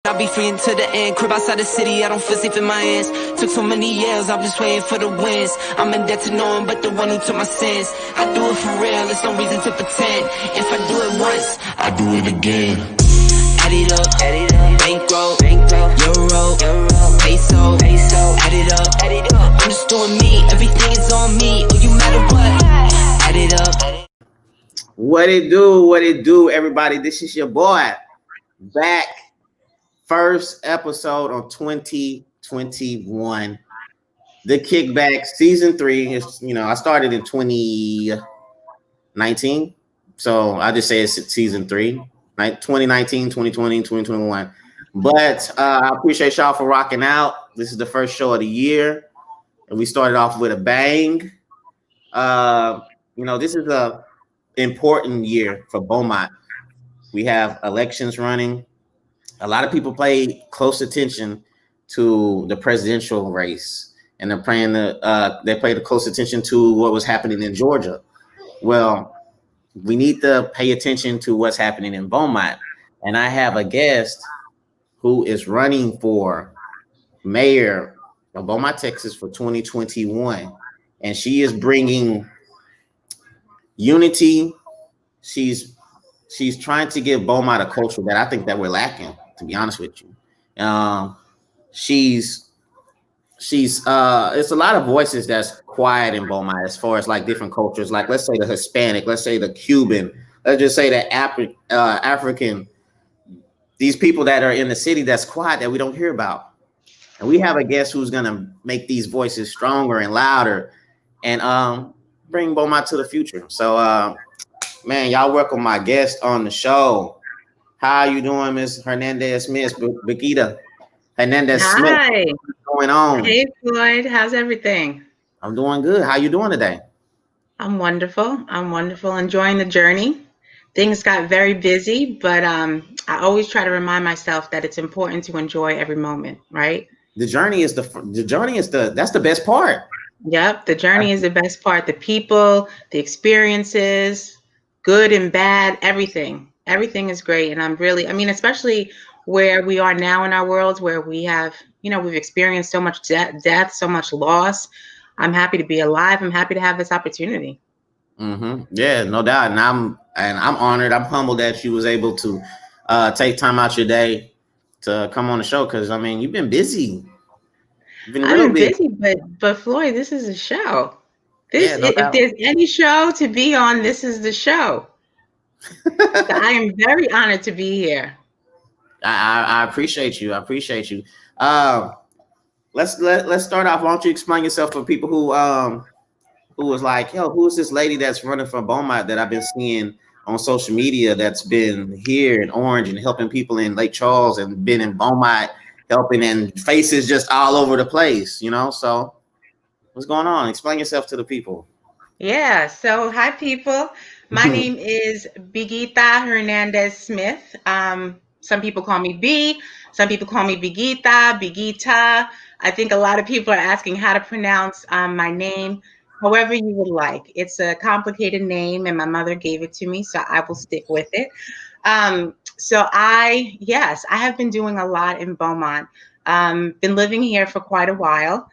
I'll be free until the end. Crib outside the city, I don't feel safe in my hands. Took so many years, I'm just waiting for the wins. I'm in debt to no one but the one who took my sins. I do it for real, there's no reason to pretend. If I do it once, I do it again. Add it up, bankroll, euro, peso, add it up, I'm just doing me, everything is on me, oh you matter what, add it up. What it do, everybody? This is your boy, back, first episode on 2021, the KikBack season 3. It's, I started in 2019, so I just say it's season 3. 2019, 2020, 2021. But I appreciate y'all for rocking out. This is the first show of the year, and we started off with a bang. This is a important year for Beaumont. We have elections running. A lot of people pay close attention to the presidential race, and they paid close attention to what was happening in Georgia. Well, we need to pay attention to what's happening in Beaumont. And I have a guest who is running for mayor of Beaumont, Texas for 2021. And she is bringing unity. She's trying to give Beaumont a culture that I think that we're lacking, to be honest with you. It's a lot of voices that's quiet in Beaumont as far as like different cultures, like let's say the Hispanic, let's say the Cuban, let's just say the African, these people that are in the city that's quiet that we don't hear about. And we have a guest who's gonna make these voices stronger and louder and bring Beaumont to the future. So man, y'all welcome my guest on the show. How you doing, Ms. Hernandez Smith, Biguita Hernandez Smith? Hi. What's going on? Hey, Floyd. How's everything? I'm doing good. How you doing today? I'm wonderful. Enjoying the journey. Things got very busy, but I always try to remind myself that it's important to enjoy every moment, right? The journey is that's the best part. Yep, the journey is the best part. The people, the experiences, good and bad, everything. Everything is great. And especially where we are now in our world, where we have, we've experienced so much death, so much loss. I'm happy to be alive. I'm happy to have this opportunity. Mm-hmm. Yeah, no doubt. And I'm honored. I'm humbled that you was able to take time out your day to come on the show. Cause you've been busy. I've been busy, but Floyd, this is a show. If there's any show to be on, this is the show. So I am very honored to be here. I appreciate you. Let's start off. Why don't you explain yourself for people who was like, yo, who is this lady that's running for Beaumont that I've been seeing on social media that's been here in Orange and helping people in Lake Charles and been in Beaumont helping and faces just all over the place, So what's going on? Explain yourself to the people. Yeah. So hi, people. My name is Biguita Hernandez Smith. Some people call me B. Some people call me Biguita. I think a lot of people are asking how to pronounce my name, however you would like. It's a complicated name, and my mother gave it to me, so I will stick with it. So I have been doing a lot in Beaumont. Been living here for quite a while.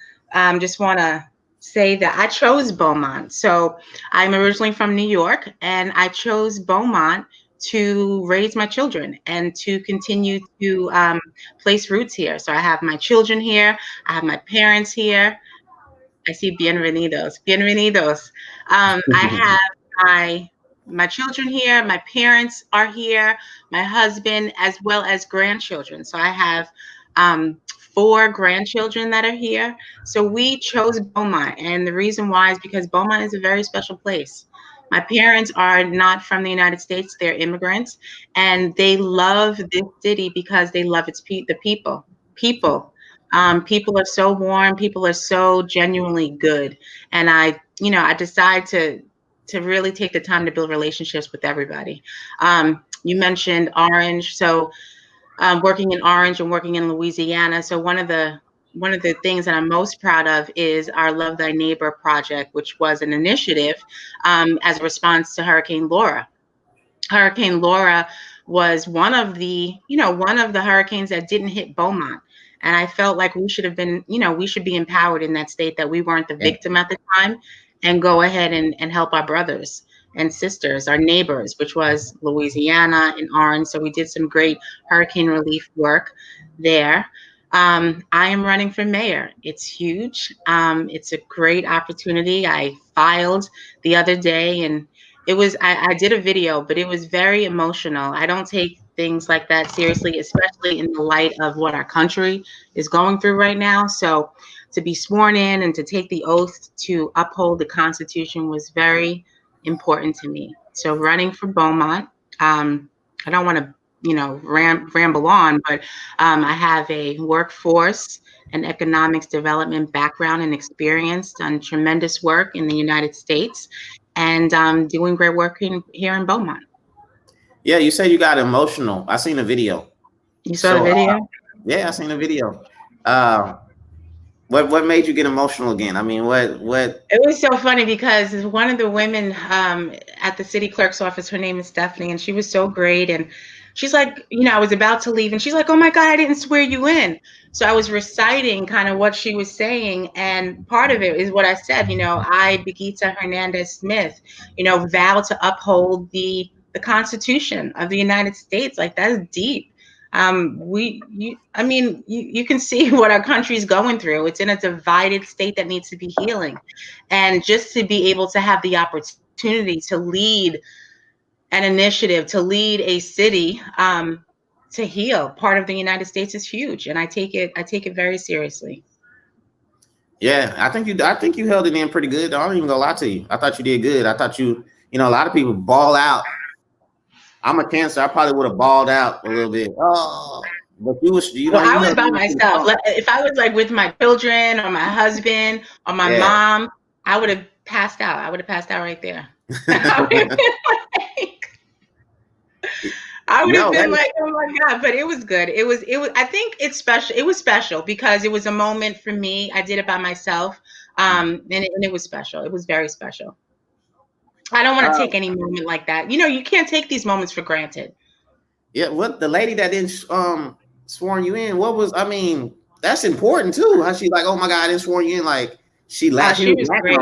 Just want to say that I chose Beaumont. So I'm originally from New York, and I chose Beaumont to raise my children and to continue to place roots here. So I have my children here. I have my parents here. I see bienvenidos. I have my children here. My parents are here. My husband, as well as grandchildren. So I have 4 grandchildren that are here. So we chose Beaumont. And the reason why is because Beaumont is a very special place. My parents are not from the United States. They're immigrants. And they love this city because they love the people. People are so warm. People are so genuinely good. And I decide to really take the time to build relationships with everybody. You mentioned Orange. So working in Orange and working in Louisiana. So one of the things that I'm most proud of is our Love Thy Neighbor project, which was an initiative as a response to Hurricane Laura. Hurricane Laura was one of the hurricanes that didn't hit Beaumont. And I felt like we should have been, we should be empowered in that state, that we weren't the Yeah. victim at the time, and go ahead and help our brothers and sisters, our neighbors, which was Louisiana and Orange. So we did some great hurricane relief work there. I am running for mayor. It's huge. It's a great opportunity. I filed the other day, and I did a video, but it was very emotional. I don't take things like that seriously, especially in the light of what our country is going through right now. So to be sworn in and to take the oath to uphold the Constitution was very important to me. So running for Beaumont, I don't want to, ramble on, but I have a workforce and economics development background and experience, done tremendous work in the United States, and doing great work here in Beaumont. Yeah, you said you got emotional. I seen a video. You saw the video? Yeah, I seen the video. What made you get emotional again? I mean, what? It was so funny because one of the women at the city clerk's office, her name is Stephanie, and she was so great. And she's like, I was about to leave, and she's like, "Oh my God, I didn't swear you in." So I was reciting kind of what she was saying, and part of it is what I said. I, Biguita Hernandez Smith, vow to uphold the Constitution of the United States. Like, that is deep. You can see what our country's going through. It's in a divided state that needs to be healing. And just to be able to have the opportunity to lead an initiative, to lead a city, to heal part of the United States is huge. And I take it very seriously. Yeah, I think you held it in pretty good. I don't even gonna lie to you. I thought you did good. I thought a lot of people ball out. I'm a Cancer. I probably would have balled out a little bit. Oh, but I was by myself. If I was like with my children or my husband or my mom, I would have passed out. I would have passed out right there. I would have been like, oh my God, but it was good. It was, I think it's special. It was special because it was a moment for me. I did it by myself. And it was special. It was very special. I don't want to take any moment like that. You can't take these moments for granted. Yeah, what the lady that didn't sworn you in, that's important too. How she like, oh my God, I didn't sworn you in. Like, she laughed. She was great.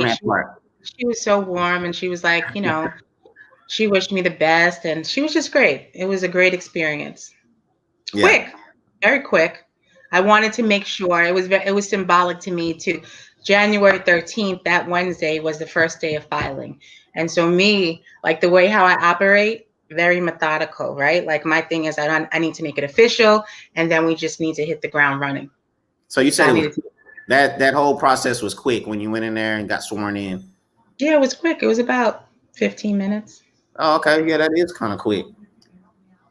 She was so warm, and she was like, she wished me the best, and she was just great. It was a great experience. Quick, very quick. I wanted to make sure it was symbolic to me too. January 13th, that Wednesday, was the first day of filing. And so me, like the way how I operate, very methodical, right? Like my thing is I need to make it official, and then we just need to hit the ground running. So you said that whole process was quick when you went in there and got sworn in? Yeah, it was quick. It was about 15 minutes. Oh, okay. Yeah, that is kind of quick.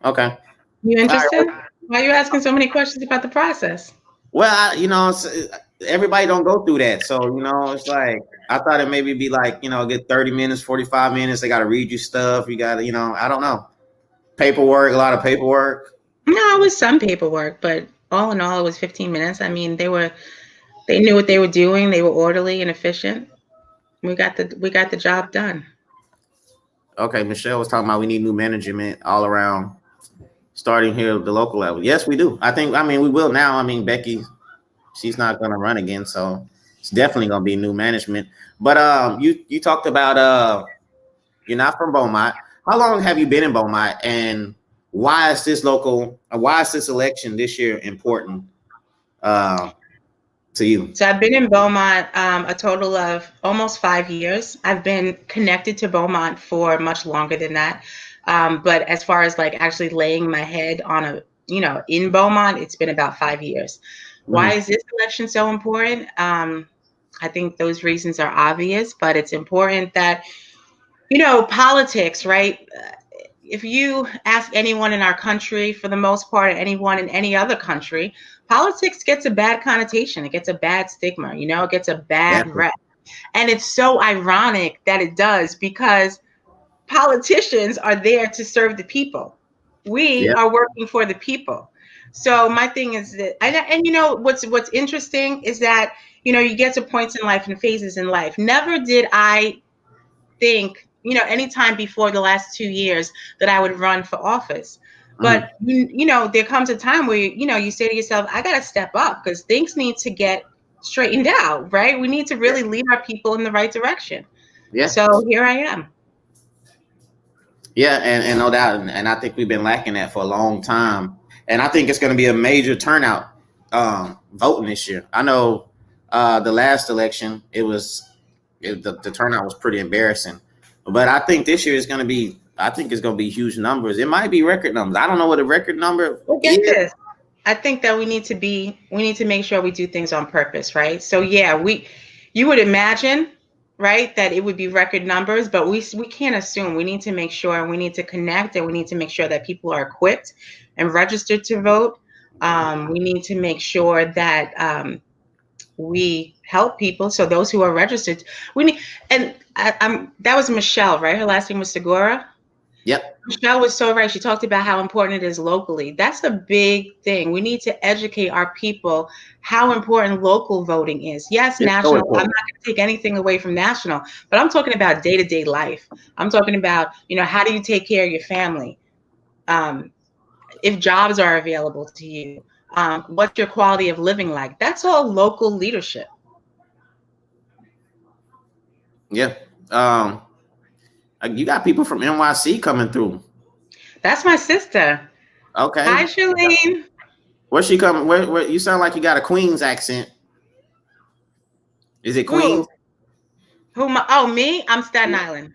Okay. You interested? Why are you asking so many questions about the process? Well, everybody don't go through that. So, it's like, I thought it maybe be like, get 30 minutes, 45 minutes. They got to read you stuff. You got to, I don't know. Paperwork, a lot of paperwork. No, it was some paperwork, but all in all, it was 15 minutes. I mean, they knew what they were doing. They were orderly and efficient. We got the job done. Okay. Michelle was talking about we need new management all around, starting here at the local level. Yes, we do. We will now. Becky, she's not going to run again, so it's definitely going to be new management. But you talked about you're not from Beaumont. How long have you been in Beaumont, and why is this election this year important to you? So I've been in Beaumont a total of almost 5 years. I've been connected to Beaumont for much longer than that. But as far as like actually laying my head on in Beaumont, it's been about 5 years. Why is this election so important? I think those reasons are obvious, but it's important that, politics, right? If you ask anyone in our country, for the most part, anyone in any other country, politics gets a bad connotation. It gets a bad stigma, it gets a bad rep. And it's so ironic that it does, because politicians are there to serve the people. We are working for the people. So my thing is that, and what's interesting is that, you get to points in life and phases in life. Never did I think, any time before the last 2 years that I would run for office. But you know, there comes a time where you say to yourself, I got to step up because things need to get straightened out, right? We need to really lead our people in the right direction. Yeah. So here I am. Yeah, and no doubt, and I think we've been lacking that for a long time, and I think it's going to be a major turnout voting this year. I know the last election the turnout was pretty embarrassing, but I think this year is going to be. I think it's going to be huge numbers. It might be record numbers. I don't know what a record number Get is. this. I think that we need to make sure we do things on purpose, right? So yeah, you would imagine, right, that it would be record numbers, but we can't assume. We need to make sure, and we need to connect, and we need to make sure that people are equipped and registered to vote. We need to make sure that we help people. So those who are registered, we need. And that was Michelle, right? Her last name was Segura. Yep. Michelle was so right. She talked about how important it is locally. That's a big thing. We need to educate our people how important local voting is. Yes, It's so national. I'm not important. going to take anything away from national, but I'm talking about day-to-day life. I'm talking about, how do you take care of your family? If jobs are available to you, what's your quality of living like? That's all local leadership. Yeah. You got people from NYC coming through. That's my sister. Okay. Hi, Shalene. Where's she coming? Where you sound like you got a Queens accent. Is it Queens? Me? I'm Staten Island.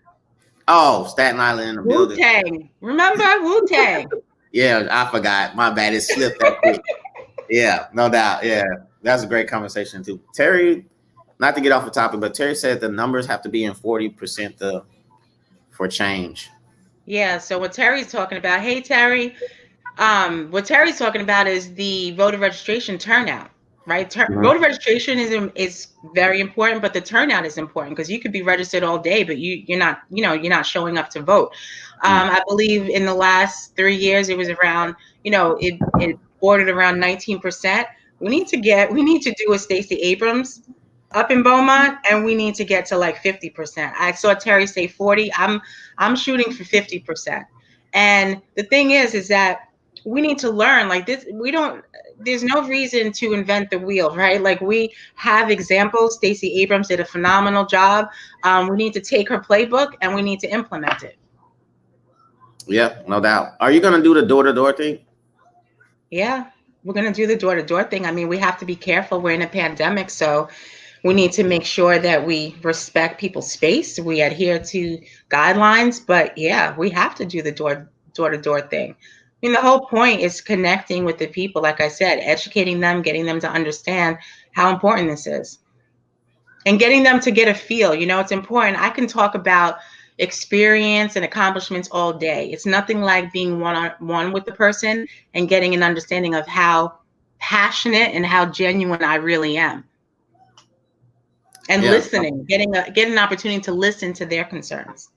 Oh, Staten Island in the building. Wu-Tang. Remember Wu-Tang? Yeah, I forgot. My bad. It slipped that quick. Yeah, no doubt. Yeah, that's a great conversation too. Terry, not to get off the topic, but Terry said the numbers have to be in 40% for change. Yeah. So what Terry's talking about, hey Terry, what Terry's talking about is the voter registration turnout, right? Voter registration is very important, but the turnout is important because you could be registered all day, but you're not showing up to vote. I believe in the last 3 years it was around, it bordered around 19%. We need to do a Stacey Abrams up in Beaumont, and we need to get to like 50%. I saw Terry say 40. I'm shooting for 50%. And the thing is that we need to learn like this. There's no reason to invent the wheel, right? Like we have examples. Stacey Abrams did a phenomenal job. We need to take her playbook and we need to implement it. Yeah, no doubt. Are you going to do the door-to-door thing? Yeah, we're going to do the door-to-door thing. I mean, we have to be careful. We're in a pandemic, so we need to make sure that we respect people's space. We adhere to guidelines, but yeah, we have to do the door-to-door thing. I mean, the whole point is connecting with the people, like I said, educating them, getting them to understand how important this is, and getting them to get a feel. It's important. I can talk about experience and accomplishments all day. It's nothing like being one-on-one with the person and getting an understanding of how passionate and how genuine I really am. And listening, getting an opportunity to listen to their concerns.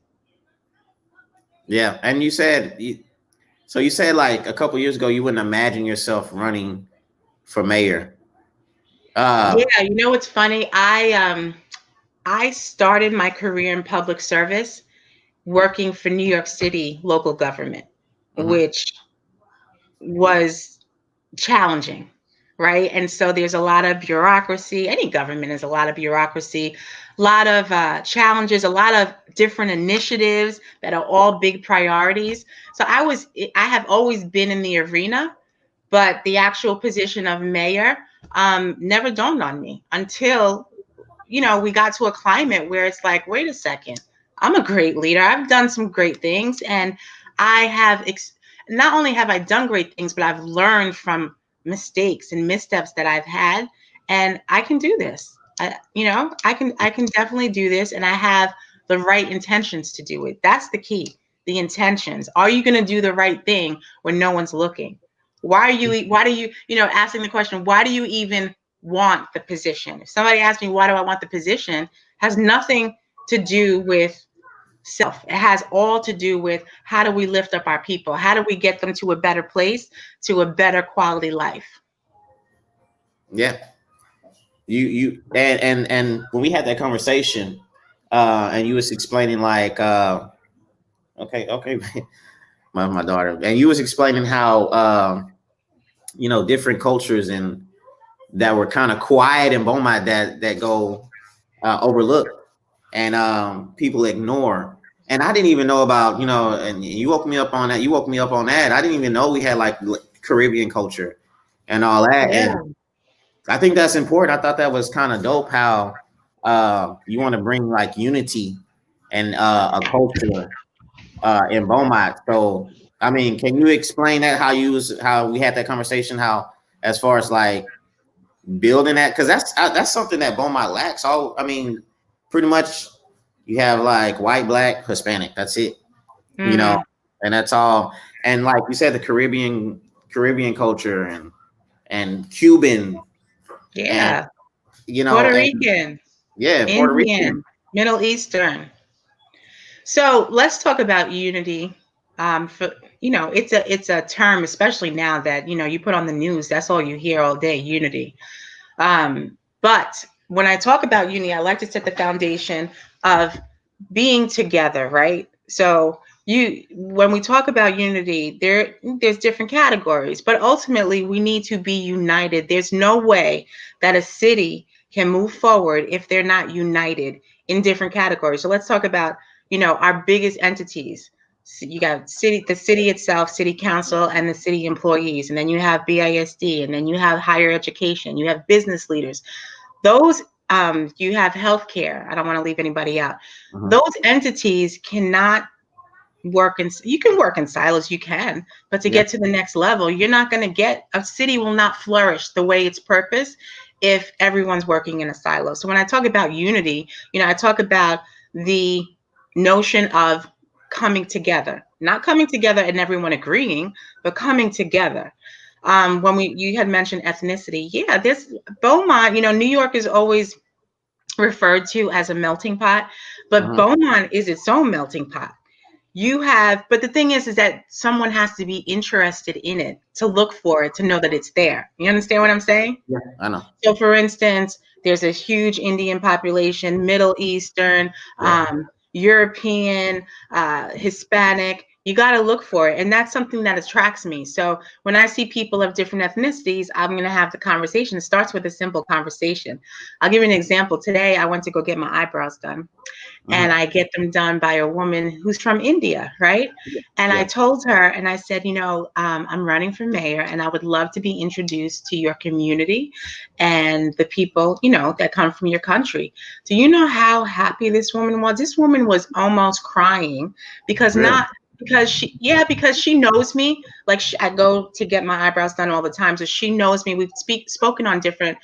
Yeah, and you said like a couple years ago you wouldn't imagine yourself running for mayor. Yeah, what's funny? I started my career in public service working for New York City local government, which was challenging, right? And so there's a lot of bureaucracy. Any government is a lot of bureaucracy, a lot of challenges, a lot of different initiatives that are all big priorities. So I have always been in the arena, but the actual position of mayor never dawned on me until, we got to a climate where it's like, wait a second, I'm a great leader. I've done some great things, and I have not only have I done great things, but I've learned from mistakes and missteps that I've had, and I can do this. I can definitely do this, and I have the right intentions to do it. That's the key. The intentions. Are you going to do the right thing when no one's looking? Why do you, asking the question, why do you even want the position? If somebody asks me, why do I want the position, has nothing to do with self. It has all to do with how do we lift up our people? How do we get them to a better place, to a better quality life? Yeah. You and when we had that conversation, and you was explaining like, okay. my daughter. And you was explaining how different cultures and that were kind of quiet in Beaumont that go overlooked and people ignore. And I didn't even know about, and you woke me up on that. You woke me up on that. I didn't even know we had like Caribbean culture and all that. Yeah. And I think that's important. I thought that was kind of dope how you want to bring like unity and a culture in Beaumont. So, I mean, can you explain that how we had that conversation? How as far as like building that, because that's something that Beaumont lacks. I mean, pretty much you have like white, black, Hispanic. That's it, Mm-hmm. and that's all. And like you said, the Caribbean culture and Cuban and Yeah. Puerto and Rican, yeah, Puerto Rican. Indian, Middle Eastern. So let's talk about unity. For it's a term, especially now that you put on the news. That's all you hear all day: unity. But when I talk about unity, I like to set the foundation of being together, right? So when we talk about unity, there's different categories, but ultimately we need to be united. There's no way that a city can move forward if they're not united in different categories. So let's talk about, our biggest entities. So you got the city itself, city council, and the city employees, and then you have BISD, and then you have higher education, you have business leaders. Those you have healthcare. I don't want to leave anybody out. Mhm. Those entities cannot work you can work in silos, you can, but to Yeah. get to the next level, you're not going to get a city will not flourish the way it's purpose if everyone's working in a silo. So when I talk about unity, I talk about the notion of coming together, not coming together and everyone agreeing, but coming together. When you had mentioned ethnicity, yeah, this Beaumont, New York is always referred to as a melting pot, but Mhm. Beaumont is its own melting pot. But the thing is that someone has to be interested in it, to look for it, to know that it's there. You understand what I'm saying? Yeah, I know. So, for instance, there's a huge Indian population, Middle Eastern, Yeah. European, Hispanic. You got to look for it. And that's something that attracts me. So, when I see people of different ethnicities, I'm going to have the conversation. It starts with a simple conversation. I'll give you an example. Today, I went to go get my eyebrows done. And Mhm. I get them done by a woman who's from India, right? And I Yeah. told her, and I said, I'm running for mayor, and I would love to be introduced to your community and the people, that come from your country. Do you know how happy this woman was? This woman was almost crying because Really? not because she knows me. Like I go to get my eyebrows done all the time, so she knows me. We've spoken on different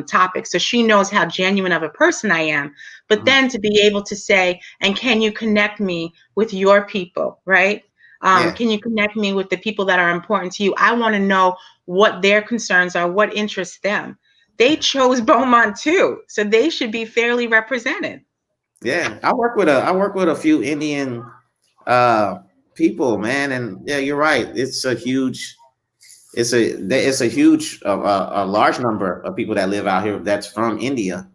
topics, so she knows how genuine of a person I am. But Mhm. then to be able to say, and can you connect me with your people, right? Yeah. Can you connect me with the people that are important to you? I want to know what their concerns are, what interests them. They chose Beaumont too, so they should be fairly represented. Yeah. I work with a few Indian uh people, man, and yeah, you're right. It's a huge a large number of people that live out here that's from India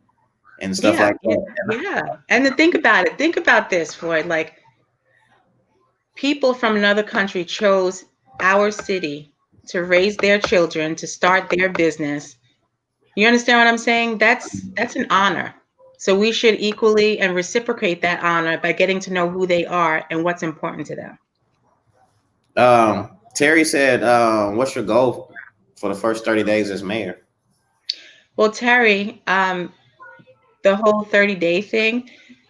and stuff Yeah, like that. yeah. And to think about this, Floyd. Like people from another country chose our city to raise their children, to start their business. You understand what I'm saying? That's an honor. So we should equally and reciprocate that honor by getting to know who they are and what's important to them. Terry said, "What's your goal for the first 30 days as mayor?" Well, Terry, the whole 30-day thing,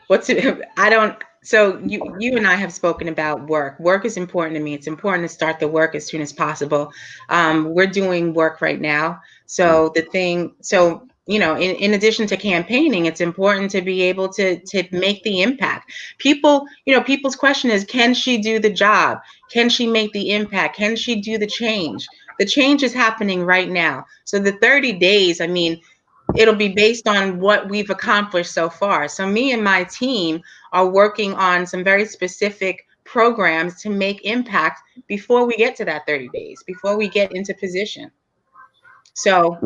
I don't so you and I have spoken about work. Work is important to me. It's important to start the work as soon as possible. We're doing work right now. So in addition to campaigning, it's important to be able to make the impact. People's question is, can she do the job? Can she make the impact? Can she do the change? The change is happening right now. So the 30 days, I mean, it'll be based on what we've accomplished so far. So me and my team are working on some very specific programs to make impact before we get to that 30 days, before we get into position. So,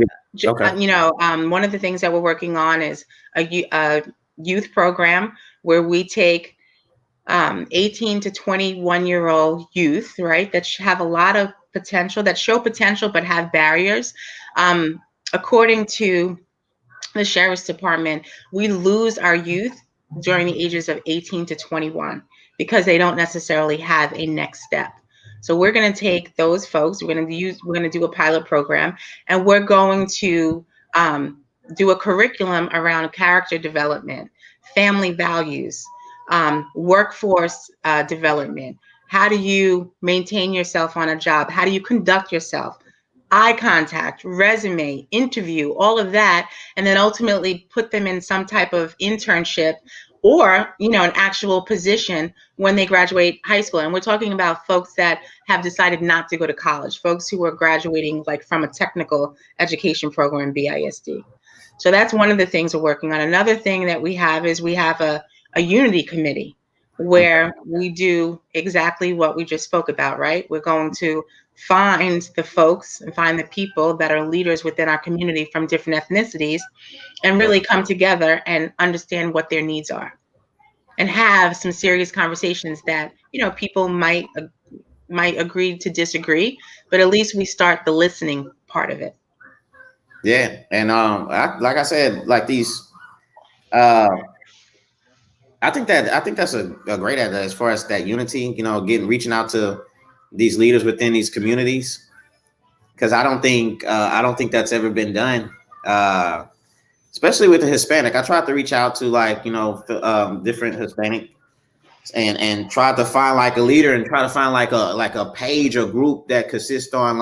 Okay. one of the things that we're working on is a youth program where we take 18 to 21-year-old youth, right, that have a lot of potential, that show potential but have barriers. According to the Sheriff's Department, we lose our youth during the ages of 18 to 21 because they don't necessarily have a next step. So we're going to take those folks, we're going to do a pilot program, and we're going to do a curriculum around character development, family values, workforce development. How do you maintain yourself on a job? How do you conduct yourself? Eye contact, resume, interview, all of that, and then ultimately put them in some type of internship or, an actual position when they graduate high school. And we're talking about folks that have decided not to go to college, folks who are graduating like from a technical education program, BISD. So that's one of the things we're working on. Another thing that we have is we have a unity committee where we do exactly what we just spoke about, right? We're going to find the folks and find the people that are leaders within our community from different ethnicities and really come together and understand what their needs are and have some serious conversations that, people might agree to disagree, but at least we start the listening part of it. Yeah, and like I said, like these, uh, I think that's a great idea as far as that unity. Reaching out to these leaders within these communities, because I don't think that's ever been done. Especially with the Hispanic, I tried to reach out to different Hispanic and try to find like a leader and try to find like a page or group that consists on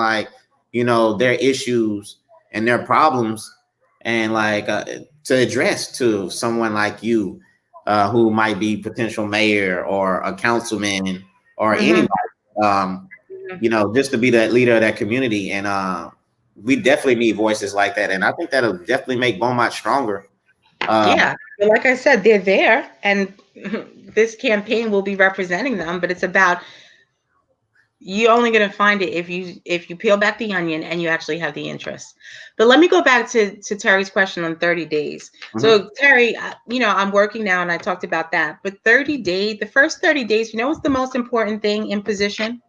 their issues and their problems and to address to someone like you who might be potential mayor or a councilman or anybody just to be that leader of that community. And we definitely need voices like that, and I think that'll definitely make Beaumont stronger. Yeah, but like I said, they're there, and this campaign will be representing them. But it's about, you're only going to find it if you peel back the onion and you actually have the interest. But let me go back to Terry's question on 30 days. So Terry, I'm working now, and I talked about that. But the first 30 days, what's the most important thing in position?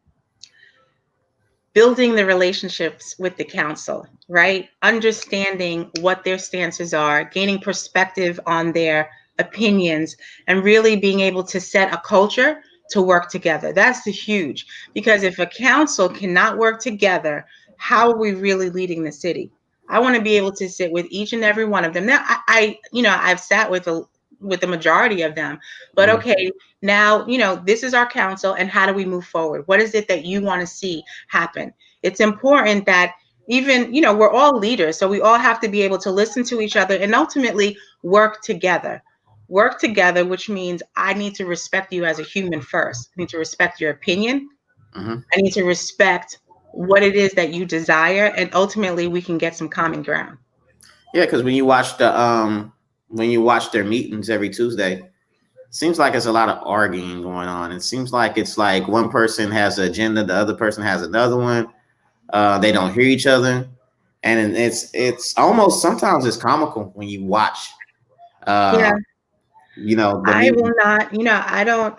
Building the relationships with the council, right? Understanding what their stances are, gaining perspective on their opinions, and really being able to set a culture to work together. That's the huge, because if a council cannot work together, how are we really leading the city? I want to be able to sit with each and every one of them. Now, I've sat with the majority of them, but okay, now, this is our council, and how do we move forward? What is it that you want to see happen? It's important that even, we're all leaders, so we all have to be able to listen to each other and ultimately work together. Work together, which means I need to respect you as a human first. I need to respect your opinion. I need to respect what it is that you desire, and ultimately we can get some common ground. Yeah, because when you watch their meetings every Tuesday, seems like it's a lot of arguing going on. It seems like it's like one person has an agenda, the other person has another one. They don't hear each other, and it's almost sometimes it's comical when you watch. Yeah, I meeting. will not. I don't.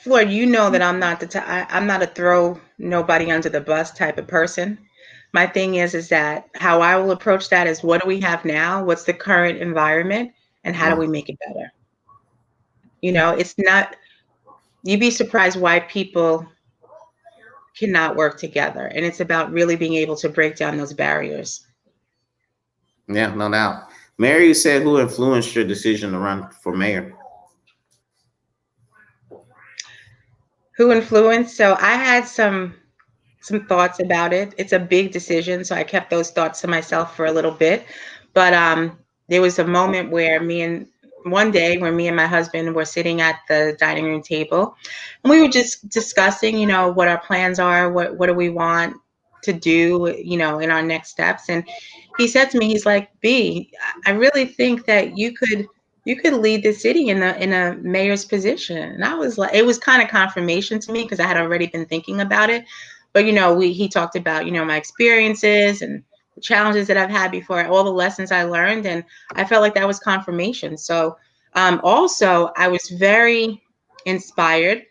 Floyd, that I'm not I'm not a throw nobody under the bus type of person. My thing is that how I will approach that is, what do we have now? What's the current environment, and how do we make it better? It's not. You'd be surprised why people cannot work together, and it's about really being able to break down those barriers. Yeah, no doubt. Mary said, who influenced your decision to run for mayor? Who influenced? So I had some thoughts about it. It's a big decision, so I kept those thoughts to myself for a little bit. But there was a moment where one day when me and my husband were sitting at the dining room table, and we were just discussing, what our plans are, what do we want to do, in our next steps. And he said to me, he's like, B, I really think that you could lead the city in a mayor's position. And I was like, it was kind of confirmation to me, because I had already been thinking about it. But he talked about my experiences and the challenges that I've had before, all the lessons I learned, and I felt like that was confirmation. So Also, I was very inspired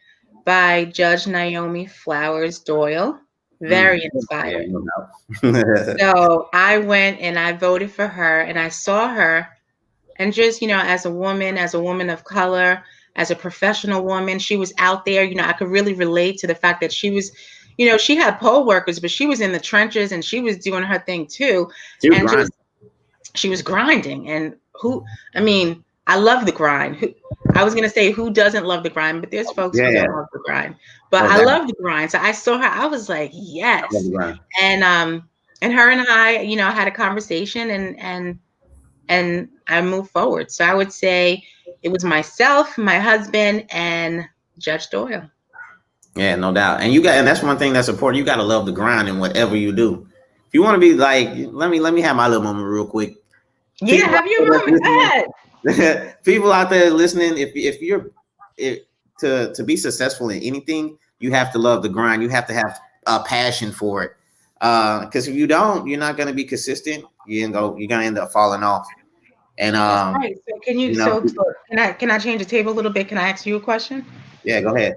by Judge Naomi Flowers Doyle. Very Yeah, inspired. no doubt. So I went and I voted for her, and I saw her, and just, as a woman of color, as a professional woman, she was out there. I could really relate to the fact that she was, she had poll workers, but she was in the trenches and she was doing her thing too. She was And grinding. she was grinding. And I love the grind. I was gonna say, who doesn't love the grind, but there's folks who Yeah, don't love the grind. But no I doubt. love the grind. So I saw her, I was like, I love the yes. grind. And her and I, had a conversation, and I moved forward. So I would say it was myself, my husband, and Judge Doyle. Yeah, no doubt. And that's one thing that's important. You got to love the grind in whatever you do. If you want to be like, let me have my little moment real quick. Yeah, have your moment. Go ahead. People out there listening, if to be successful in anything, you have to love the grind. You have to have a passion for it. Because if you don't, you're not going to be consistent. You're gonna end up falling off. And That's right. So can I change the table a little bit? Can I ask you a question? Yeah, go ahead.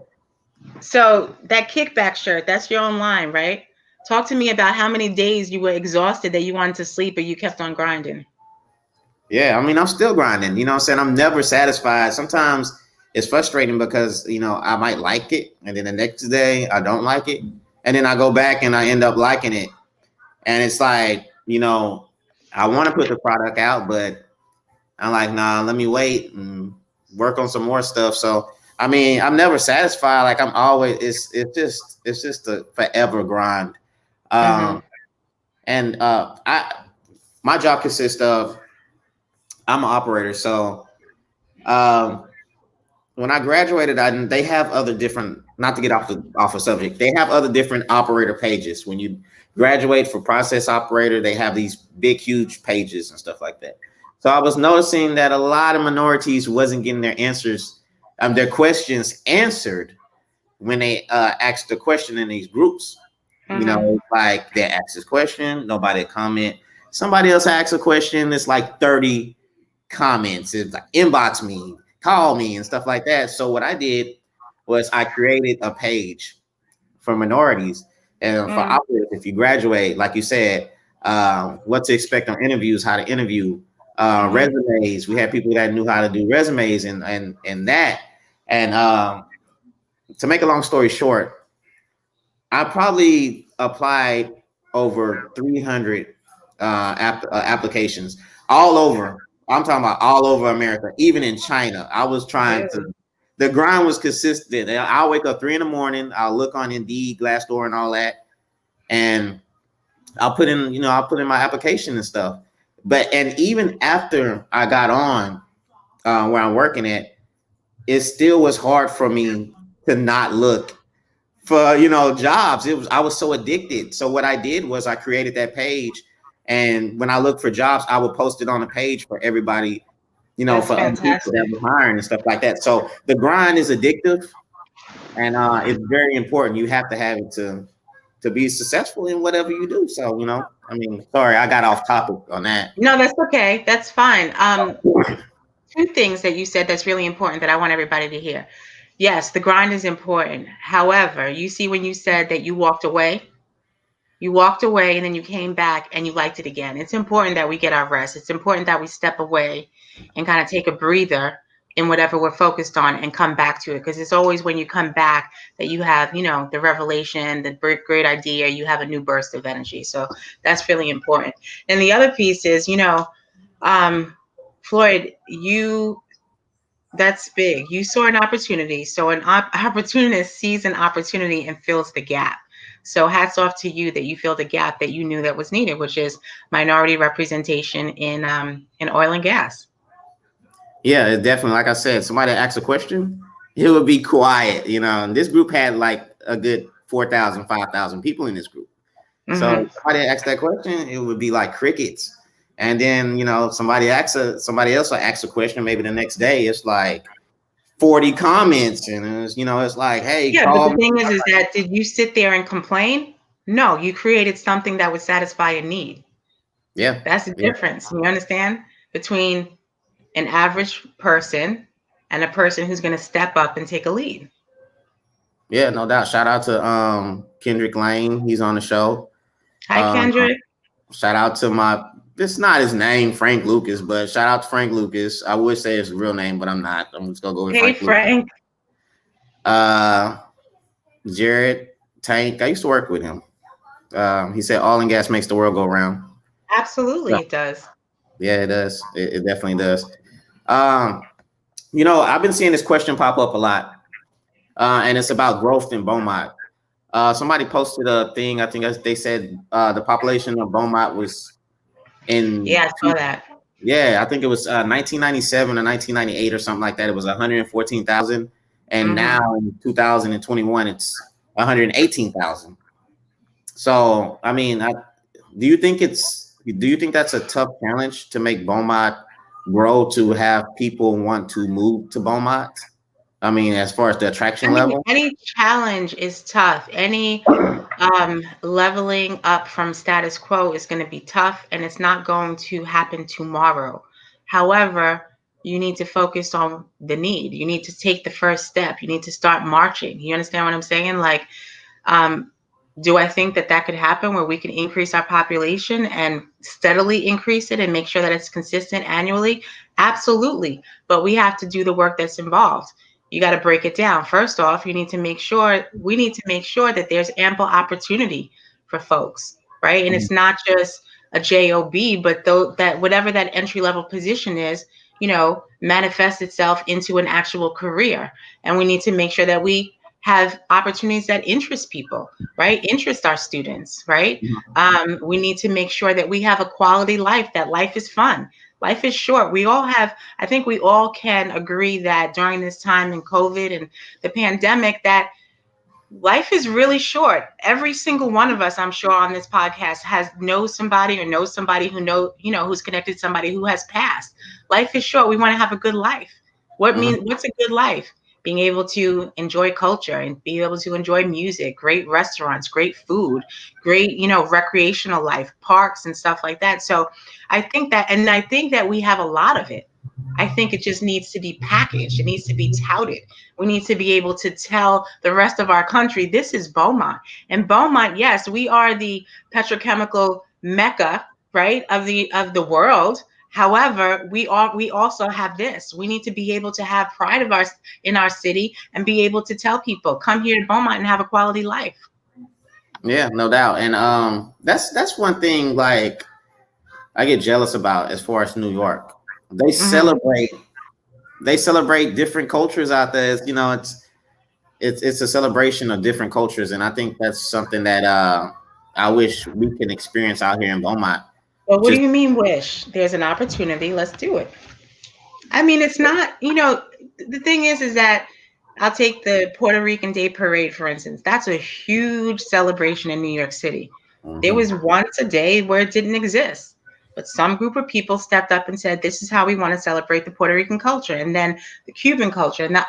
So that KikBack shirt, that's your own line, right? Talk to me about how many days you were exhausted that you wanted to sleep, but you kept on grinding. Yeah, I mean, I'm still grinding. You know what I'm saying? I'm never satisfied. Sometimes it's frustrating because, I might like it, and then the next day I don't like it. And then I go back and I end up liking it. And it's like, I want to put the product out, but I'm like, nah, let me wait and work on some more stuff. So, I mean, I'm never satisfied. Like I'm always, it's just a forever grind. And my job consists of, I'm an operator. So, when I graduated, they have other different, not to get off a subject, they have other different operator pages. When you graduate for process operator, they have these big, huge pages and stuff like that. So I was noticing that a lot of minorities wasn't getting their questions answered when they asked the question in these groups. Like they ask this question, nobody comment. Somebody else asks a question, it's like 30 comments. It's like inbox me, call me, and stuff like that. So what I did was I created a page for minorities and for operators. If you graduate, like you said, what to expect on interviews, how to interview, resumes. We had people that knew how to do resumes and that. And to make a long story short, I probably applied over 300 applications all over. I'm talking about all over America, even in China. I was trying to. The grind was consistent. I'll wake up 3 a.m. I'll look on Indeed, Glassdoor, and all that, and I'll put in my application and stuff. And even after I got on where I'm working at, it still was hard for me to not look for jobs. I was so addicted. So what I did was I created that page, and when I look for jobs, I would post it on the page for everybody, That's for other people that were hiring and stuff like that. So the grind is addictive, and it's very important. You have to have it to be successful in whatever you do. So I mean, sorry, I got off topic on that. No, that's okay. That's fine. Two things that you said that's really important that I want everybody to hear. Yes, the grind is important. However, you see when you said that you walked away and then you came back and you liked it again. It's important that we get our rest. It's important that we step away and kind of take a breather in whatever we're focused on and come back to it. Because it's always when you come back that you have, the revelation, the great idea, you have a new burst of energy. So that's really important. And the other piece is, Floyd, that's big. You saw an opportunity. So an opportunist sees an opportunity and fills the gap. So hats off to you that you filled the gap that you knew that was needed, which is minority representation in oil and gas. Yeah, definitely. Like I said, somebody asks a question, it would be quiet. And this group had like a good 4,000, 5,000 people in this group. So somebody asked that question, it would be like crickets. And then, somebody else will ask a question. Maybe the next day, it's like 40 comments, and it's like, hey, yeah. But the thing is that did you sit there and complain? No, you created something that would satisfy a need. Yeah, that's the difference. You understand between an average person and a person who's going to step up and take a lead. Yeah, no doubt. Shout out to Kendrick Lane. He's on the show. Hi, Kendrick. Shout out to it's not his name, Frank Lucas, but shout out to Frank Lucas. I would say his real name, but I'm not. I'm just gonna go with Hey, Frank. Jared Tank. I used to work with him. He said oil and gas makes the world go round. Absolutely, it does. Yeah, it does. It definitely does. I've been seeing this question pop up a lot, and it's about growth in Beaumont. Somebody posted a thing. I think they said the population of Beaumont was in. Yeah, I saw that. Yeah, I think it was 1997 or 1998 or something like that. It was 114,000, and now in 2021 it's 118,000. So, I mean, do you think that's a tough challenge to make Beaumont grow, to have people want to move to Beaumont? I mean, as far as the attraction level? Any challenge is tough. Any leveling up from status quo is going to be tough, and it's not going to happen tomorrow. However, you need to focus on the need. You need to take the first step. You need to start marching. You understand what I'm saying? Like, do I think that could happen where we can increase our population and steadily increase it and make sure that it's consistent annually? Absolutely. But we have to do the work that's involved. You got to break it down. First off, we need to make sure that there's ample opportunity for folks, right? And it's not just a job, but that whatever that entry level position is, manifests itself into an actual career. And we need to make sure that we have opportunities that interest people, right? Interest our students, right? We need to make sure that we have a quality life, that life is fun. Life is short. I think we all can agree that during this time in COVID and the pandemic, that life is really short. Every single one of us, I'm sure, on this podcast knows somebody who's connected to somebody who has passed. Life is short. We want to have a good life. What's a good life? Being able to enjoy culture and be able to enjoy music, great restaurants, great food, great, recreational life, parks and stuff like that. So I think that we have a lot of it. I think it just needs to be packaged. It needs to be touted. We need to be able to tell the rest of our country, this is Beaumont. And Beaumont, yes, we are the petrochemical mecca, right, of the world. However, we also have this. We need to be able to have pride in our city and be able to tell people, come here to Beaumont and have a quality life. Yeah, no doubt. And that's one thing, like, I get jealous about as far as New York. They celebrate different cultures out there. It's a celebration of different cultures, and I think that's something that I wish we can experience out here in Beaumont. Well, what do you mean wish? There's an opportunity. Let's do it. I mean, it's not, the thing is that I'll take the Puerto Rican Day Parade, for instance. That's a huge celebration in New York City. There was once a day where it didn't exist. But some group of people stepped up and said, this is how we want to celebrate the Puerto Rican culture. And then the Cuban culture and the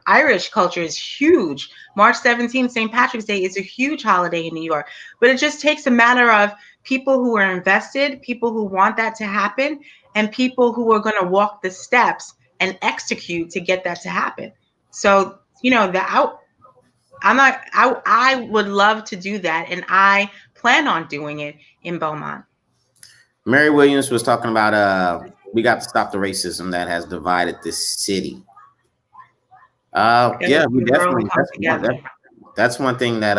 Irish culture is huge. March 17th, St. Patrick's Day, is a huge holiday in New York. But it just takes a matter of people who are invested, people who want that to happen, and people who are going to walk the steps and execute to get that to happen. So, I would love to do that. And I plan on doing it in Beaumont. Mary Williams was talking about we got to stop the racism that has divided this city. Yeah, we definitely. That's one thing that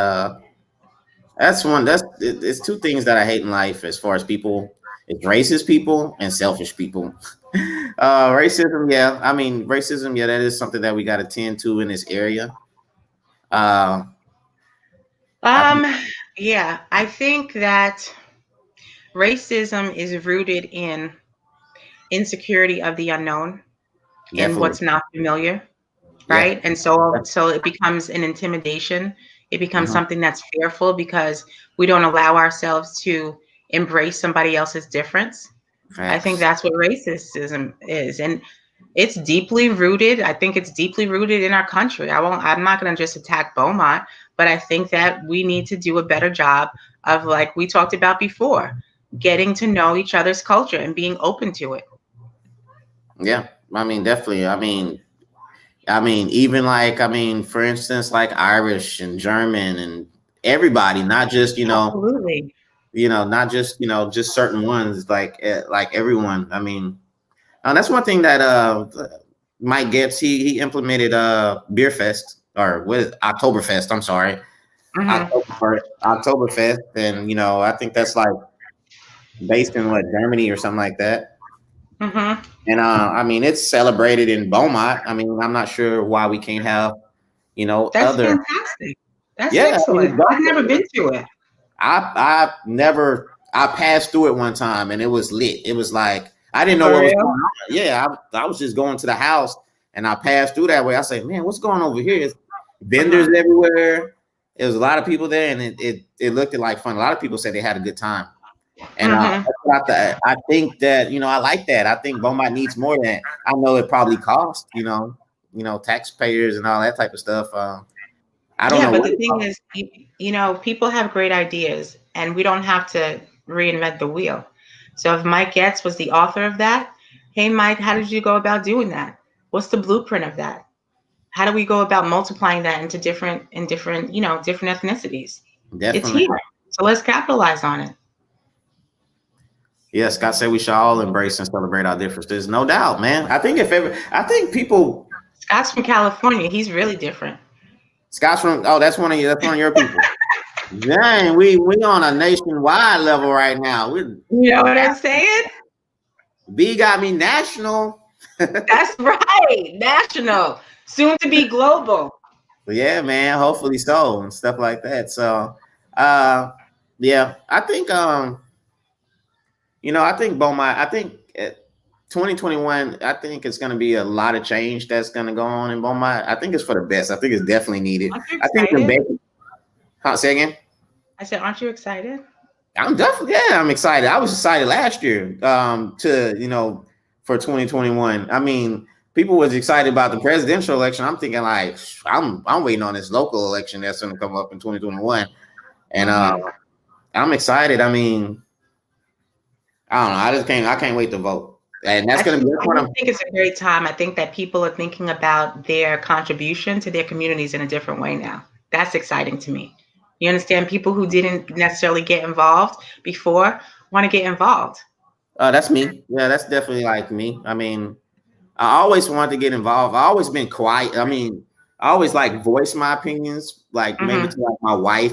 it's two things that I hate in life as far as people. It's racist people and selfish people. Racism, yeah. I mean, racism, yeah, that is something that we got to tend to in this area. Yeah, I think that racism is rooted in insecurity of the unknown and what's not familiar, right? Yeah. And so it becomes an intimidation. It becomes something that's fearful because we don't allow ourselves to embrace somebody else's difference. I think that's what racism is. And it's deeply rooted. I think it's deeply rooted in our country. I'm not going to just attack Beaumont, but I think that we need to do a better job of, like we talked about before, getting to know each other's culture and being open to it. Yeah, I mean, definitely. Even like, for instance, like Irish and German and everybody, not just, Absolutely. not just, just certain ones, like everyone. That's one thing that Mike Getz, he implemented Beer Fest, or what is it? Oktoberfest, I'm sorry. Mm-hmm. Oktoberfest. And, I think that's like based in what, Germany or something like that. Mm-hmm. And it's celebrated in Beaumont. I'm not sure why we can't have, That's other. fantastic. That's Yeah, excellent. I've never been to it. I passed through it one time and it was lit. It was like I didn't know For what was real? going on. Yeah, I was just going to the house and I passed through that way. I said, man, what's going on over here? It's vendors Uh-huh. everywhere. There was a lot of people there, and it looked like fun. A lot of people said they had a good time. And Mm-hmm. that's what I think that, I like that. I think Beaumont needs more than that. I know it probably costs, taxpayers and all that type of stuff. I don't Yeah, know but what the it thing costs. is, people have great ideas, and we don't have to reinvent the wheel. So if Mike Getz was the author of that, hey Mike, how did you go about doing that? What's the blueprint of that? How do we go about multiplying that into different different ethnicities? It's Definitely. here. So let's capitalize on it. Yeah, Scott said we should all embrace and celebrate our differences. No doubt, man. I think people. Scott's from California. He's really different. Scott's from. Oh, that's one of your people. Dang, we on a nationwide level right now. You know what I'm saying? B got me national. That's right. National. Soon to be global. But yeah, man. Hopefully so and stuff like that. So, uh, yeah, I think I think Beaumont. I think 2021. I think it's going to be a lot of change that's going to go on in Beaumont. I think it's for the best. I think it's definitely needed. Aren't you I think the excited? basic. Say again. I said, aren't you excited? I'm definitely, yeah, I'm excited. I was excited last year to for 2021. People was excited about the presidential election. I'm thinking like I'm waiting on this local election that's going to come up in 2021, and Mm-hmm. I'm excited. I don't know. I can't wait to vote, and that's I going to think be that's I what just I'm. think it's a great time. I think that people are thinking about their contribution to their communities in a different way now. That's exciting to me. You understand? People who didn't necessarily get involved before want to get involved. That's me. Yeah, that's definitely like me. I always wanted to get involved. I always been quiet. I always like voice my opinions, like maybe Mm-hmm. to like my wife,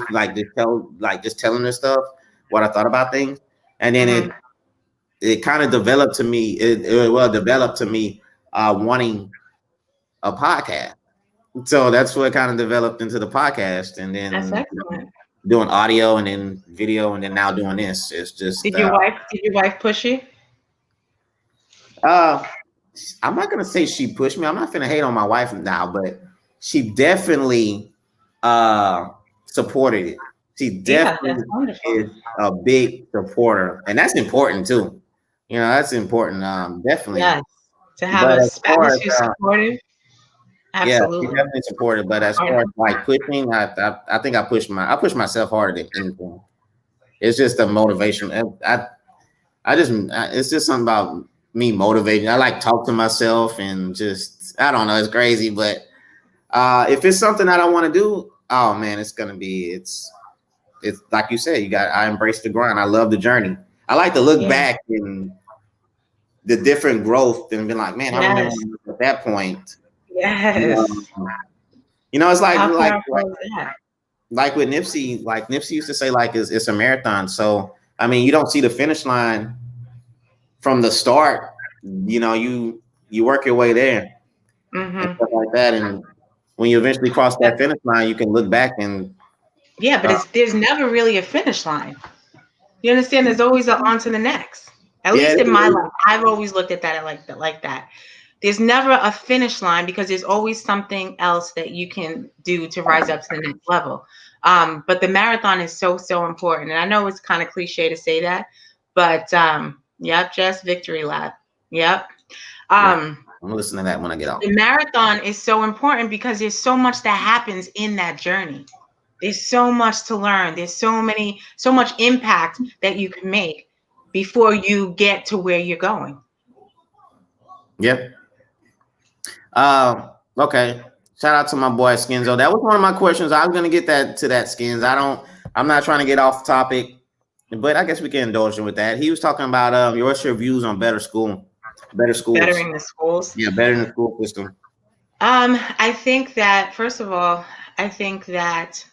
just telling her stuff, what I thought about things, and then Mm-hmm. it kind of developed to me. It developed to me wanting a podcast. So that's what kind of developed into the podcast, and That's then excellent. doing audio and then video, and then now doing this. It's just Did your wife push you? uh I'm not gonna say she pushed me. I'm not gonna hate on my wife now, but she definitely uh supported it. She Yeah, that's definitely wonderful. is a big supporter, and that's important too. That's important. Definitely. Yes. To have But a as far spouse as who's supportive, yeah, she absolutely. definitely supported. But as far as like pushing, I think I push myself harder than anything. It's just a motivation. It's just something about me motivating. I like talk to myself and just I don't know. It's crazy, but if it's something that I want to do, oh man, it's like you said. I embrace the grind. I love the journey. I like to look Yeah. back and the different growth and be like, man, I remember Yes. at that point. You Yes. know, it's How powerful is that? like with Nipsey. Like Nipsey used to say, like it's a marathon. So you don't see the finish line from the start. You work your way there and Mm-hmm. stuff like that. And when you eventually cross that finish line, you can look back and Yeah, but uh, there's never really a finish line. You understand? There's always a on to the next. At yeah, least in my life, I've always looked at that like that. Like that. There's never a finish line because there's always something else that you can do to rise up to the next level. But the marathon is so important, and I know it's kind of cliche to say that, but yep, just victory lap. Yep. yeah. Um, I'm gonna listen to that when I get off. the marathon is so important because there's so much that happens in that journey. There's so much to learn. There's so much impact that you can make before you get to where you're going. Yep. Okay. Shout out to my boy Skinzo. That was one of my questions. I was gonna get that to that Skins. I'm not trying to get off topic, but I guess we can indulge him with that. He was talking about what's your views on better schools. Bettering the schools. Yeah, better in the school system. I think that first of all, I think that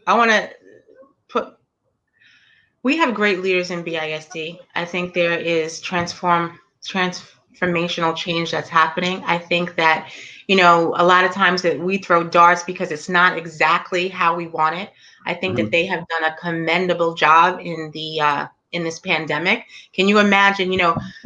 I want to put. We have great leaders in BISD. I think there is transformational change that's happening. I think that, a lot of times that we throw darts because it's not exactly how we want it. I think that they have done a commendable job in this pandemic. Can you imagine,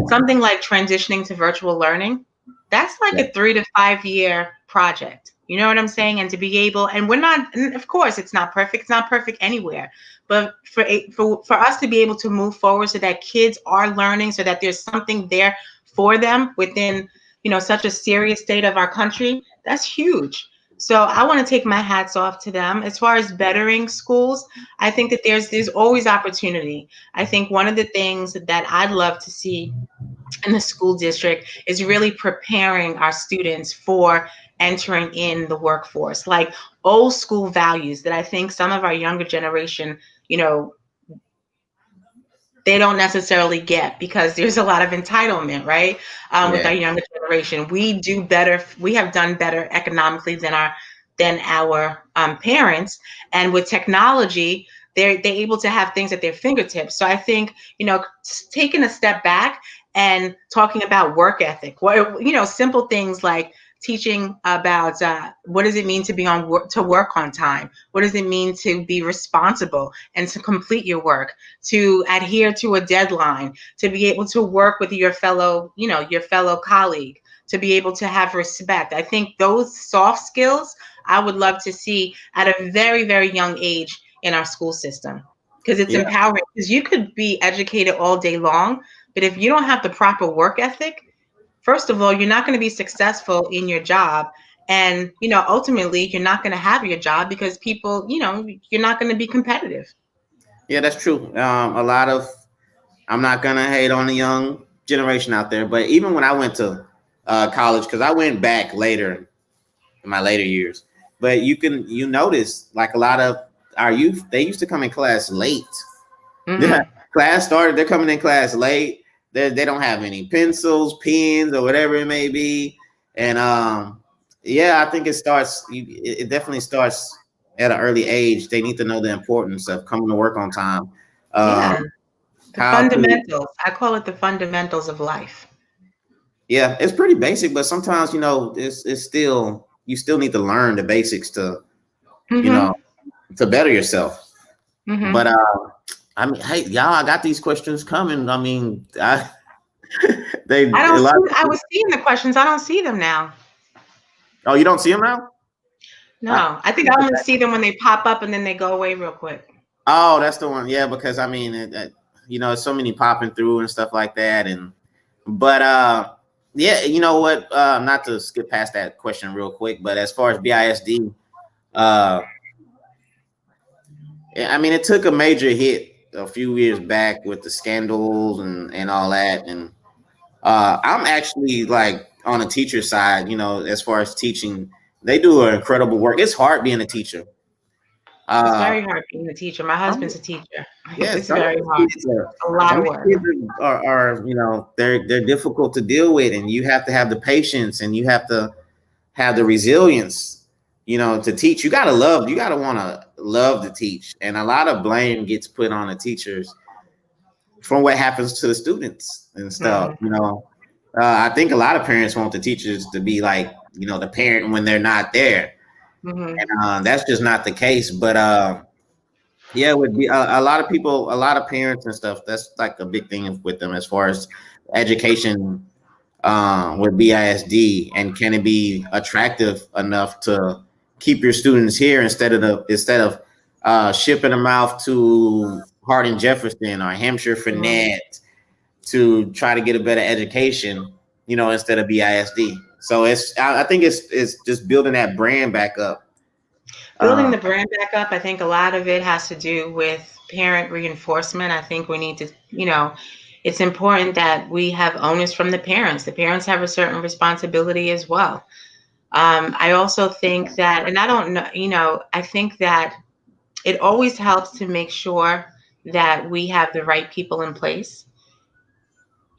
something like transitioning to virtual learning? That's like a 3 to 5 year project. You know what I'm saying? And to be able, and we're not, and of course, it's not perfect. It's not perfect anywhere. But for us to be able to move forward so that kids are learning, so that there's something there for them within, such a serious state of our country, that's huge. So I want to take my hats off to them. As far as bettering schools, I think that there's always opportunity. I think one of the things that I'd love to see in the school district is really preparing our students for entering in the workforce, like old school values that I think some of our younger generation, they don't necessarily get because there's a lot of entitlement, right? With our younger generation, we have done better economically than our parents, and with technology, they're able to have things at their fingertips. So I think, taking a step back and talking about work ethic, simple things like teaching about what does it mean to be to work on time? What does it mean to be responsible and to complete your work, to adhere to a deadline, to be able to work with your fellow colleague, to be able to have respect. I think those soft skills I would love to see at a very, very young age in our school system, because it's empowering. Because you could be educated all day long, but if you don't have the proper work ethic, first of all, you're not going to be successful in your job. And, ultimately, you're not going to have your job because people, you're not going to be competitive. Yeah, that's true. I'm not going to hate on the young generation out there, but even when I went to college, because I went back later in my later years, but you notice like a lot of our youth, they used to come in class late. Class started, they're coming in class late. They don't have any pencils, pens, or whatever it may be. And I think it definitely starts at an early age. They need to know the importance of coming to work on time. The fundamentals. I call it the fundamentals of life. Yeah, it's pretty basic, but sometimes, it's still, you still need to learn the basics to, to better yourself. But I mean, hey, y'all, I got these questions coming. I mean, I was seeing the questions. I don't see them now. Oh, you don't see them now? No, I think I only see them when they pop up and then they go away real quick. Oh, that's the one. Yeah, because I mean, so many popping through and stuff like that. Yeah, you know what? Not to skip past that question real quick, but as far as BISD, I mean, it took a major hit a few years back with the scandals and all that. And I'm actually like on the teacher side, as far as teaching, they do an incredible work. It's hard being a teacher. It's very hard being a teacher. My husband's a teacher. It's very hard. A lot of work. Kids are they're difficult to deal with, and you have to have the patience and you have to have the resilience, to teach. You gotta want to love to teach, and a lot of blame gets put on the teachers from what happens to the students and stuff. I think a lot of parents want the teachers to be like, the parent when they're not there. And that's just not the case. But it would be a lot of people, a lot of parents and stuff. That's like a big thing with them as far as education with BISD, and can it be attractive enough to keep your students here instead of shipping them out to Hardin Jefferson or Hampshire Finette to try to get a better education, instead of BISD. So I think it's just building that brand back up. Building the brand back up, I think a lot of it has to do with parent reinforcement. I think we need to, it's important that we have onus from the parents. The parents have a certain responsibility as well. I also think that, and I don't know, I think that it always helps to make sure that we have the right people in place.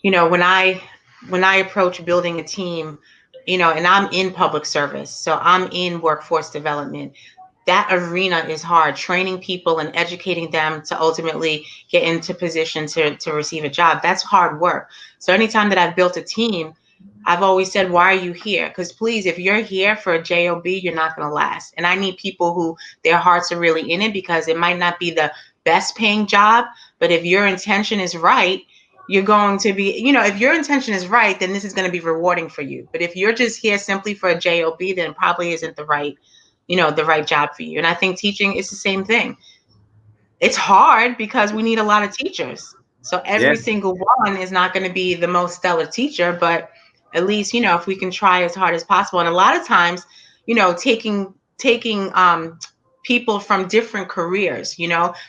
When I approach building a team, and I'm in public service, so I'm in workforce development. That arena is hard, training people and educating them to ultimately get into position to receive a job. That's hard work. So anytime that I've built a team, I've always said, why are you here? Because please, if you're here for a job, you're not going to last. And I need people who their hearts are really in it, because it might not be the best paying job, but if your intention is right, you're going to be, if your intention is right, then this is going to be rewarding for you. But if you're just here simply for a job, then it probably isn't the right job for you. And I think teaching is the same thing. It's hard because we need a lot of teachers. So every single one is not going to be the most stellar teacher, but at least, if we can try as hard as possible. And a lot of times, taking people from different careers,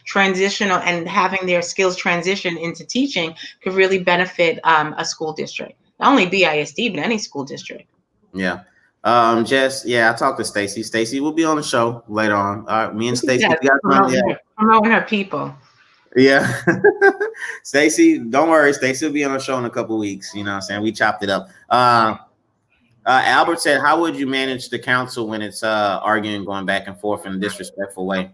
transitional, and having their skills transition into teaching could really benefit a school district. Not only BISD, but any school district. Yeah. I talked to Stacy. Stacy will be on the show later on. All right, me and Stacy got promoting her people. Yeah. Stacy, don't worry. Stacy will be on the show in a couple weeks. You know what I'm saying? We chopped it up. Albert said, how would you manage the council when it's arguing, going back and forth in a disrespectful way?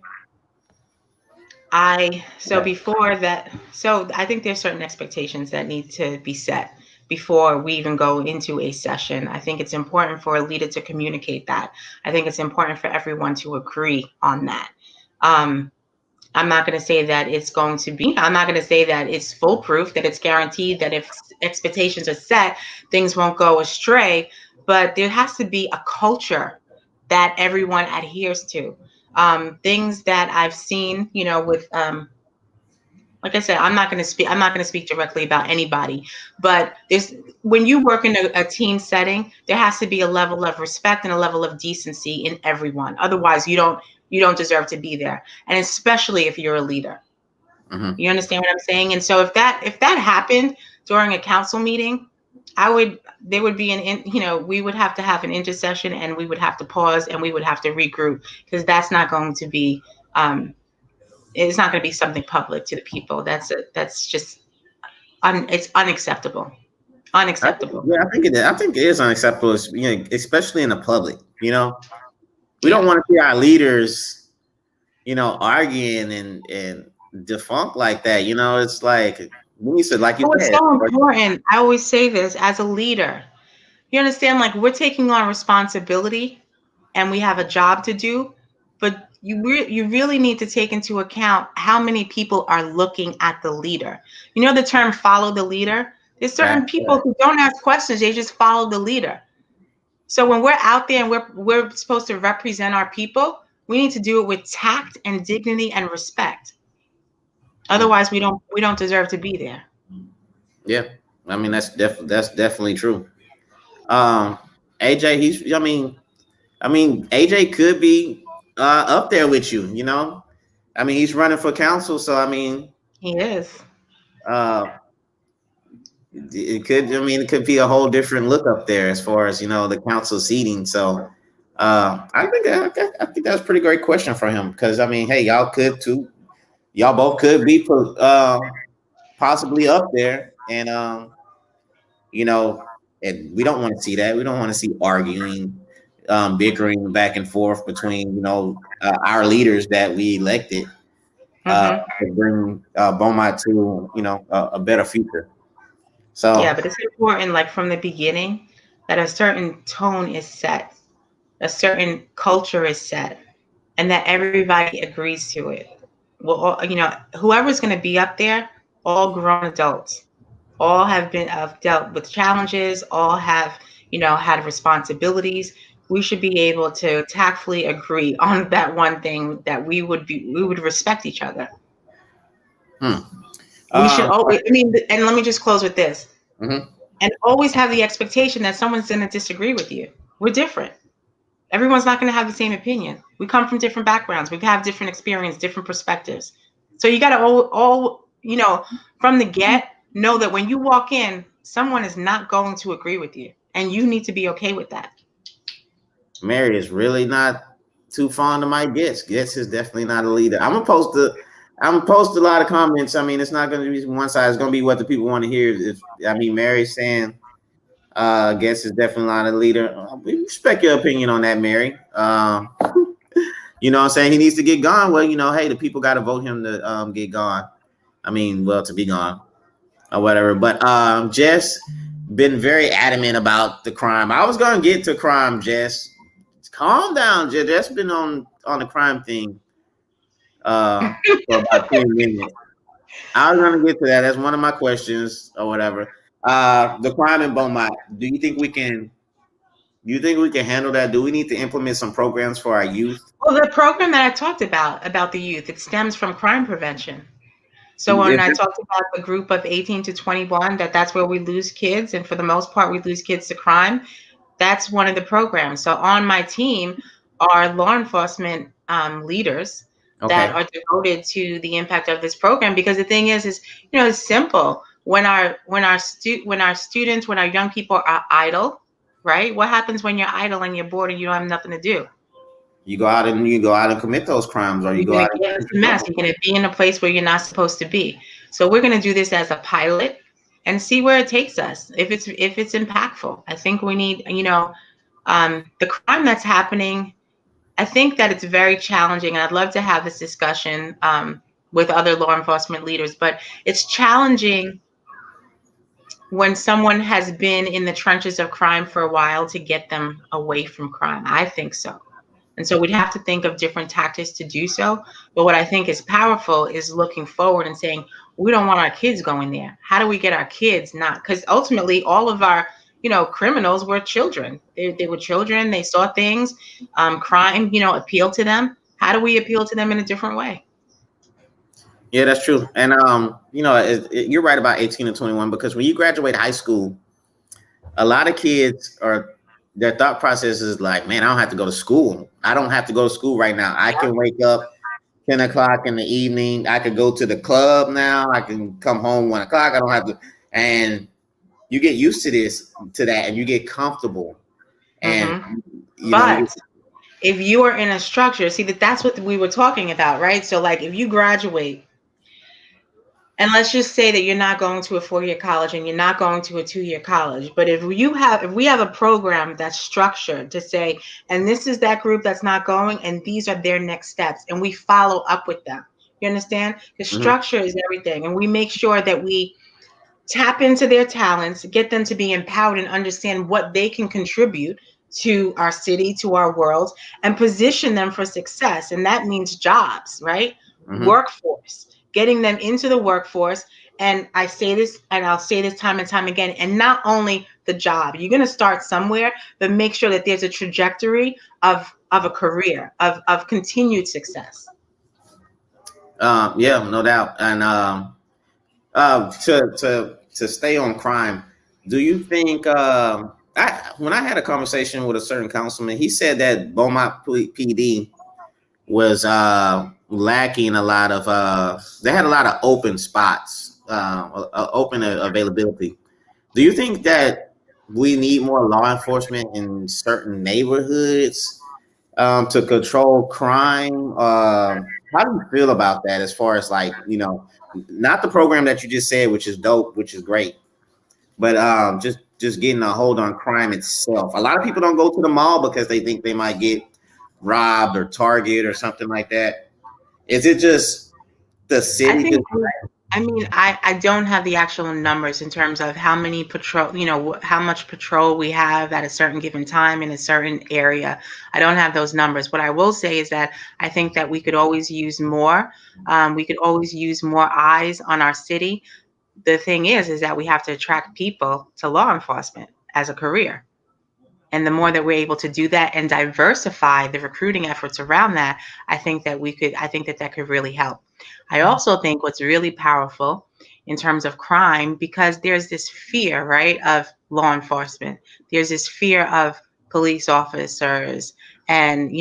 Before that, I think there's certain expectations that need to be set before we even go into a session. I think it's important for a leader to communicate that. I think it's important for everyone to agree on that. I'm not going to say that I'm not going to say that it's foolproof, that it's guaranteed, that if expectations are set, things won't go astray, but there has to be a culture that everyone adheres to. Things that I've seen, with, like I said, I'm not going to speak directly about anybody, but when you work in a team setting, there has to be a level of respect and a level of decency in everyone. Otherwise, you don't deserve to be there. And especially if you're a leader. Mm-hmm. You understand what I'm saying? And so if that happened during a council meeting, we would have to have an intercession, and we would have to pause, and we would have to regroup, because that's not going to be, it's not going to be something public to the people. That's just, it's unacceptable. Unacceptable. I think it is unacceptable, especially in the public. We don't want to see our leaders, arguing and defunct like that. It's like, when you said, like you said, it's so important. I always say this as a leader. You understand, like, we're taking on responsibility and we have a job to do, but you really need to take into account how many people are looking at the leader. The term follow the leader? There's certain people who don't ask questions, they just follow the leader. So when we're out there and we're supposed to represent our people, we need to do it with tact and dignity and respect. Otherwise, we don't deserve to be there. Yeah, I mean that's definitely true. AJ, AJ could be up there with you. He's running for council, so he is. It could be a whole different look up there as far as the council seating. So I think that's a pretty great question for him, because hey, y'all could too. Y'all both could be possibly up there, and and we don't want to see that. We don't want to see arguing, bickering back and forth between our leaders that we elected to bring Beaumont to a better future. So yeah, but it's important, like from the beginning, that a certain tone is set, a certain culture is set, and that everybody agrees to it. Well, whoever's going to be up there, all grown adults, all have dealt with challenges, all have had responsibilities. We should be able to tactfully agree on that one thing, that we would respect each other. We should always, and let me just close with this. Mm-hmm. And always have the expectation that someone's going to disagree with you. We're different. Everyone's not going to have the same opinion. We come from different backgrounds. We have different experience, different perspectives. So you got to all from the get, know that when you walk in, someone is not going to agree with you, and you need to be okay with that. Mary is really not too fond of my guests. Guest is definitely not a leader. I'm gonna post a lot of comments. I mean, it's not gonna be one side. It's gonna be what the people want to hear. Mary's saying guest is definitely not a leader. We respect your opinion on that, Mary. You know what I'm saying? He needs to get gone. Well, hey, the people got to vote him to get gone. To be gone or whatever. But Jess been very adamant about the crime. I was gonna get to crime, Jess. Calm down, Jess. Jess been on the crime thing for about 10 minutes. I was gonna get to that. That's one of my questions or whatever. The crime in Beaumont. Do you think we can handle that? Do we need to implement some programs for our youth? Well, the program that I talked about the youth, it stems from crime prevention. So when I talked about the group of 18 to 21, that's where we lose kids, and for the most part, we lose kids to crime. That's one of the programs. So on my team are law enforcement leaders that Okay. are devoted to the impact of this program. Because the thing is, it's simple. When our young people are idle, right? What happens when you're idle and you're bored and you don't have nothing to do? You go out and commit those crimes, or you You're go going out to and get into a mess. You're going to be in a place where you're not supposed to be. So we're going to do this as a pilot and see where it takes us. If it's impactful, I think we need, the crime that's happening. I think that it's very challenging, and I'd love to have this discussion with other law enforcement leaders. But it's challenging when someone has been in the trenches of crime for a while to get them away from crime. I think so. And so we'd have to think of different tactics to do so. But what I think is powerful is looking forward and saying, we don't want our kids going there. How do we get our kids not? Because ultimately, all of our, criminals were children. They were children. They saw things, crime, appeal to them. How do we appeal to them in a different way? Yeah, that's true. And you're right about 18 and 21, because when you graduate high school, a lot of kids their thought process is like, man, I don't have to go to school. I don't have to go to school right now. I can wake up 10 o'clock in the evening. I could go to the club now. I can come home 1 o'clock. I don't have to. And you get used to that, and you get comfortable. And, But if you are in a structure, see that's what we were talking about, right? So like if you graduate, and let's just say that you're not going to a 4-year college and you're not going to a 2-year college, but if we have a program that's structured to say, and this is that group that's not going, and these are their next steps, and we follow up with them. You understand? The structure is everything, and we make sure that we tap into their talents, get them to be empowered and understand what they can contribute to our city, to our world, and position them for success. And that means jobs, right? Workforce, getting them into the workforce. And I say this, and I'll say this time and time again, and not only the job, you're going to start somewhere, but make sure that there's a trajectory of a career, of continued success. Yeah, no doubt. And to stay on crime, do you think when I had a conversation with a certain councilman, he said that Beaumont PD was lacking a lot of they had a lot of open spots, open availability. Do you think that we need more law enforcement in certain neighborhoods to control crime? How do you feel about that, as far as like, not the program that you just said, which is dope, which is great, but just getting a hold on crime itself? A lot of people don't go to the mall because they think they might get robbed or targeted or something like that. Is it just the city? I don't have the actual numbers in terms of how many patrol, how much patrol we have at a certain given time in a certain area. I don't have those numbers. What I will say is that I think that we could always use more. We could always use more eyes on our city. The thing is that we have to attract people to law enforcement as a career. And the more that we're able to do that and diversify the recruiting efforts around that, I think that could really help. I also think what's really powerful in terms of crime, because there's this fear, right, of law enforcement. There's this fear of police officers, and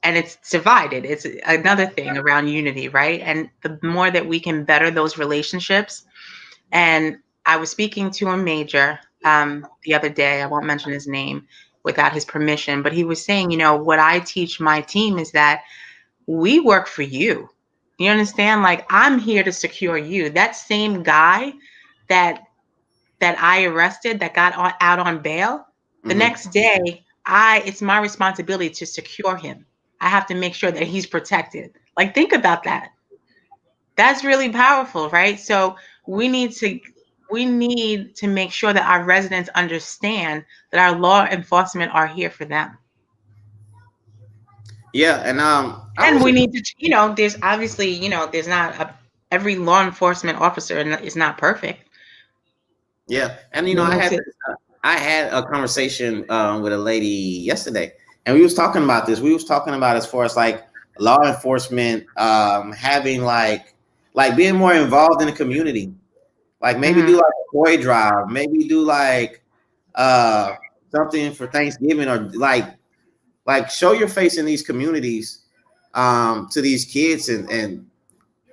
it's divided. It's another thing around unity, right? And the more that we can better those relationships, And I was speaking to a major the other day. I won't mention his name without his permission, but he was saying, what I teach my team is that we work for you. You understand? Like, I'm here to secure you. That same guy that I arrested that got out on bail, the next day, it's my responsibility to secure him. I have to make sure that he's protected. Like, think about that. That's really powerful, right? So we need to make sure that our residents understand that our law enforcement are here for them. Yeah, And we need to, there's obviously, there's not every law enforcement officer is not perfect. Yeah, and I had a conversation with a lady yesterday, and we was talking about this. We was talking about as far as like law enforcement having like being more involved in the community, like maybe do like a toy drive, maybe do like something for Thanksgiving, or like show your face in these communities to these kids, and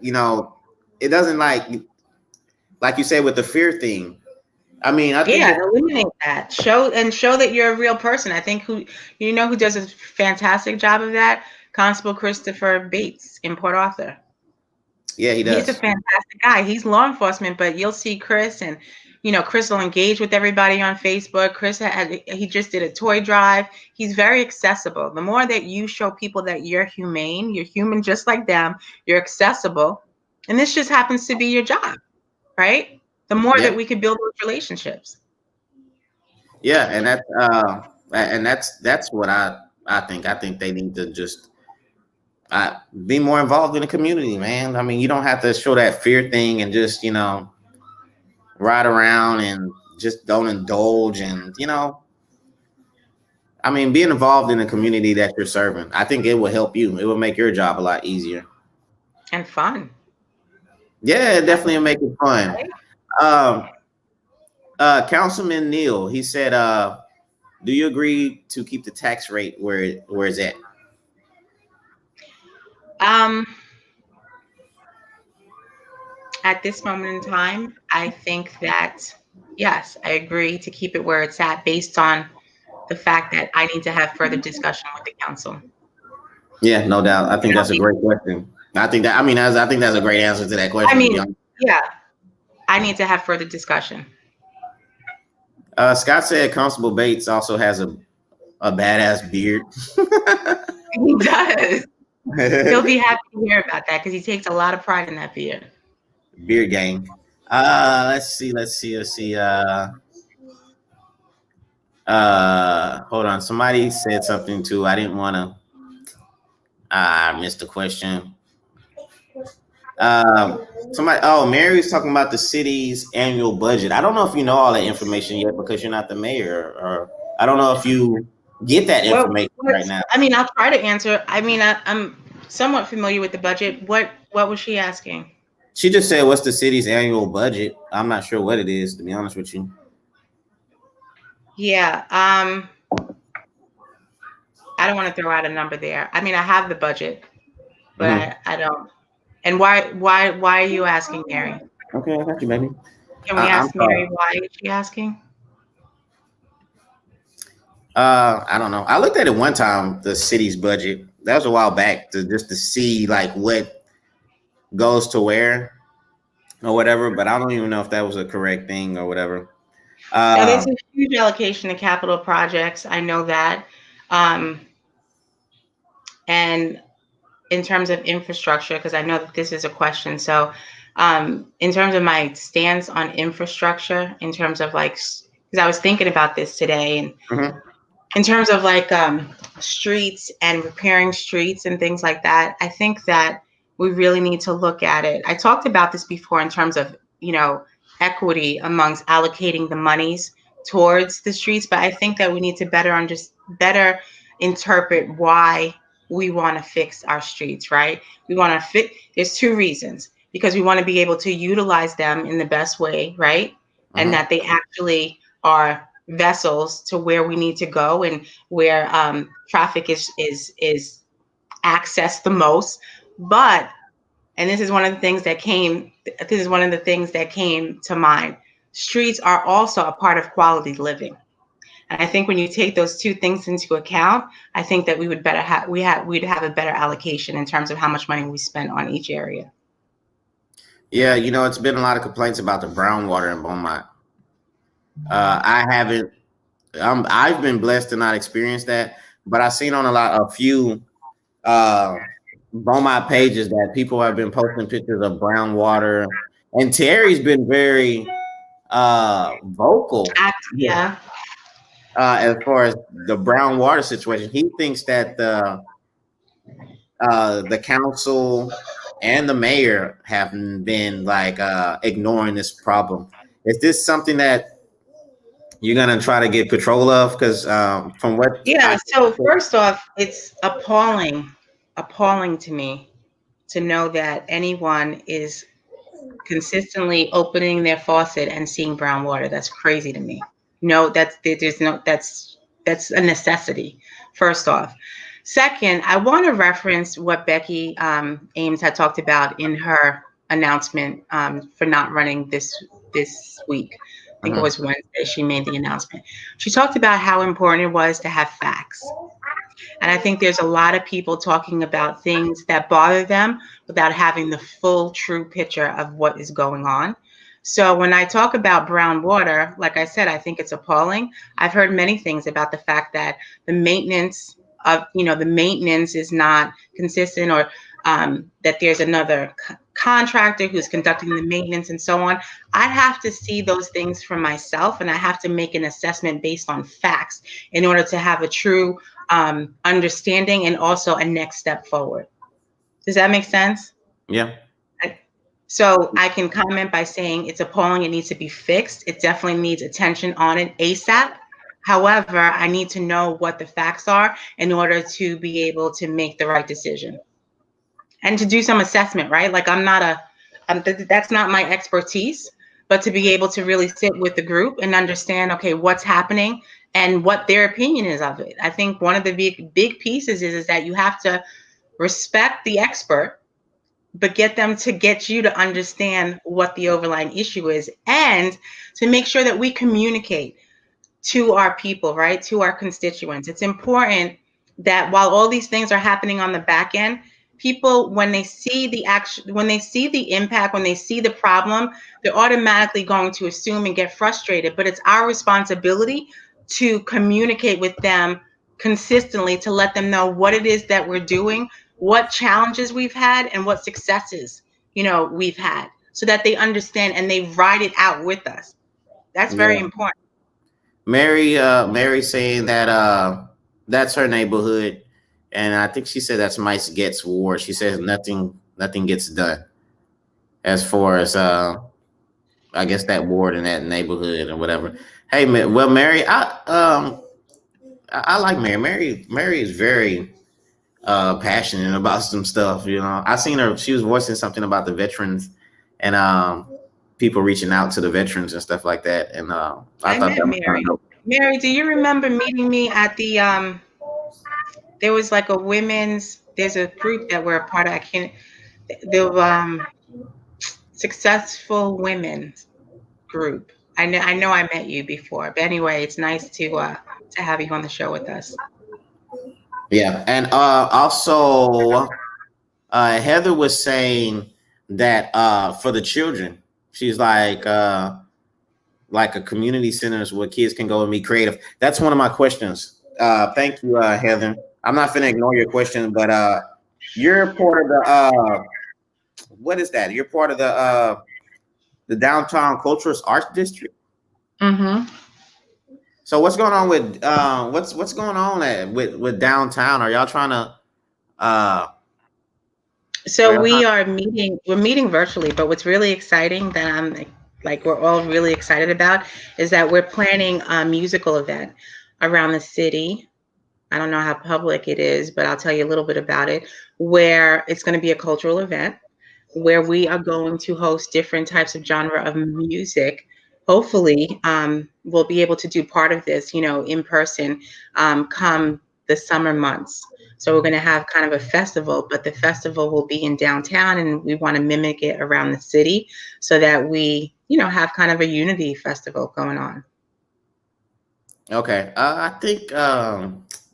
it doesn't like you said with the fear thing. I mean, I think eliminate that. Show that you're a real person. I think who does a fantastic job of that? Constable Christopher Bates in Port Arthur. Yeah, he does. He's a fantastic guy. He's law enforcement, but you'll see Chris, and Chris will engage with everybody on Facebook. Chris he just did a toy drive. He's very accessible. The more that you show people that you're humane, you're human just like them, you're accessible, and this just happens to be your job, right? The more that we can build those relationships. Yeah, and that's what I think. I think they need to just be more involved in the community, man. I mean, you don't have to show that fear thing and just ride around and just don't indulge, and I mean, being involved in the community that you're serving, I think it will help you. It will make your job a lot easier and fun. Yeah, it definitely will make it fun. Councilman Neal, he said, do you agree to keep the tax rate where it's at? At this moment in time, I think that, yes, I agree to keep it where it's at based on the fact that I need to have further discussion with the council. Yeah, no doubt. I think that's a great question. I think that's a great answer to that question. I mean, yeah, I need to have further discussion. Scott said Constable Bates also has a badass beard. He does. He'll be happy to hear about that because he takes a lot of pride in that beard. Beard gang. Let's see. Hold on. Somebody said something too. I didn't want to. I missed the question. Mary's talking about the city's annual budget. I don't know if you know all that information yet because you're not the mayor, or I don't know if you get that information right now. I mean, I'll try to answer. I mean, I'm somewhat familiar with the budget. What was she asking? She just said, what's the city's annual budget? I'm not sure what it is, to be honest with you. Yeah. I don't want to throw out a number there. I mean, I have the budget, but I don't. And why are you asking, Mary? Okay, I got you, baby. Can we ask Mary why is she asking? I don't know. I looked at it one time, the city's budget. That was a while back to see like what goes to where or whatever, but I don't even know if that was a correct thing or whatever. Now, there's a huge allocation to capital projects. I know that. And in terms of infrastructure, because I know that this is a question. So in terms of my stance on infrastructure, in terms of because I was thinking about this today, and in terms of streets and repairing streets and things like that, I think that we really need to look at it. I talked about this before in terms of, equity amongst allocating the monies towards the streets, but I think that we need to better interpret why we want to fix our streets, right? We want to fix, there's two reasons, because we want to be able to utilize them in the best way, right? And that they actually are vessels to where we need to go and where traffic is accessed the most. But And this is one of the things that came. This is one of the things that came to mind. Streets are also a part of quality living. And I think when you take those two things into account, I think that we would better have we'd have a better allocation in terms of how much money we spend on each area. Yeah, it's been a lot of complaints about the brown water in Beaumont. I haven't. I've been blessed to not experience that, but I've seen on a few Beaumont pages that people have been posting pictures of brown water, and Terry's been very vocal. Yeah. As far as the brown water situation, he thinks that the council and the mayor have been like ignoring this problem. Is this something that you're gonna try to get control of? Because from what so first off, it's appalling to me to know that anyone is consistently opening their faucet and seeing brown water. That's crazy to me. No, that's a necessity, first off. Second, I want to reference what Becky Ames had talked about in her announcement for not running this week. I think it was Wednesday she made the announcement. She talked about how important it was to have facts. And I think there's a lot of people talking about things that bother them without having the full, true picture of what is going on. So when I talk about brown water, like I said, I think it's appalling. I've heard many things about the fact that the maintenance is not consistent, or that there's another contractor who's conducting the maintenance and so on. I'd have to see those things for myself, and I have to make an assessment based on facts in order to have a true understanding and also a next step forward. Does that make sense? Yeah. So I can comment by saying it's appalling. It needs to be fixed. It definitely needs attention on it ASAP. However, I need to know what the facts are in order to be able to make the right decision and to do some assessment, right? Like that's not my expertise, but to be able to really sit with the group and understand, okay, what's happening and what their opinion is of it. I think one of the big pieces is that you have to respect the expert, but get them to get you to understand what the overlying issue is, and to make sure that we communicate to our people, right? To our constituents. It's important that while all these things are happening on the back end, people, when they see the action, when they see the impact, when they see the problem, they're automatically going to assume and get frustrated. But it's our responsibility to communicate with them consistently, to let them know what it is that we're doing, what challenges we've had, and what successes, we've had, so that they understand and they ride it out with us. That's very important. Mary saying that that's her neighborhood, and I think she said that's Mice Gets Ward. She says nothing gets done as far as I guess that ward in that neighborhood or whatever. Hey, well, Mary, I like Mary. Mary is very passionate about some stuff. I seen her. She was voicing something about the veterans and people reaching out to the veterans and stuff like that. And I thought that was Mary. Mary, do you remember meeting me at the there was like there's a group that we're a part of. The Successful Women group. I know I met you before, but anyway, it's nice to have you on the show with us. Yeah, and also Heather was saying that for the children, she's like a community centers where kids can go and be creative. That's one of my questions. Thank you, Heather. I'm not going to ignore your question, but you're part of the what is that? You're part of the Downtown Cultural Arts District. Mm-hmm. So what's going on with what's going on with downtown? Are y'all trying to? So we're meeting virtually, but what's really exciting that we're all really excited about is that we're planning a musical event around the city. I don't know how public it is, but I'll tell you a little bit about it, where it's going to be a cultural event where we are going to host different types of genre of music. Hopefully, we'll be able to do part of this, in person, come the summer months. So we're going to have kind of a festival, but the festival will be in downtown, and we want to mimic it around the city so that we, have kind of a unity festival going on. Okay. I think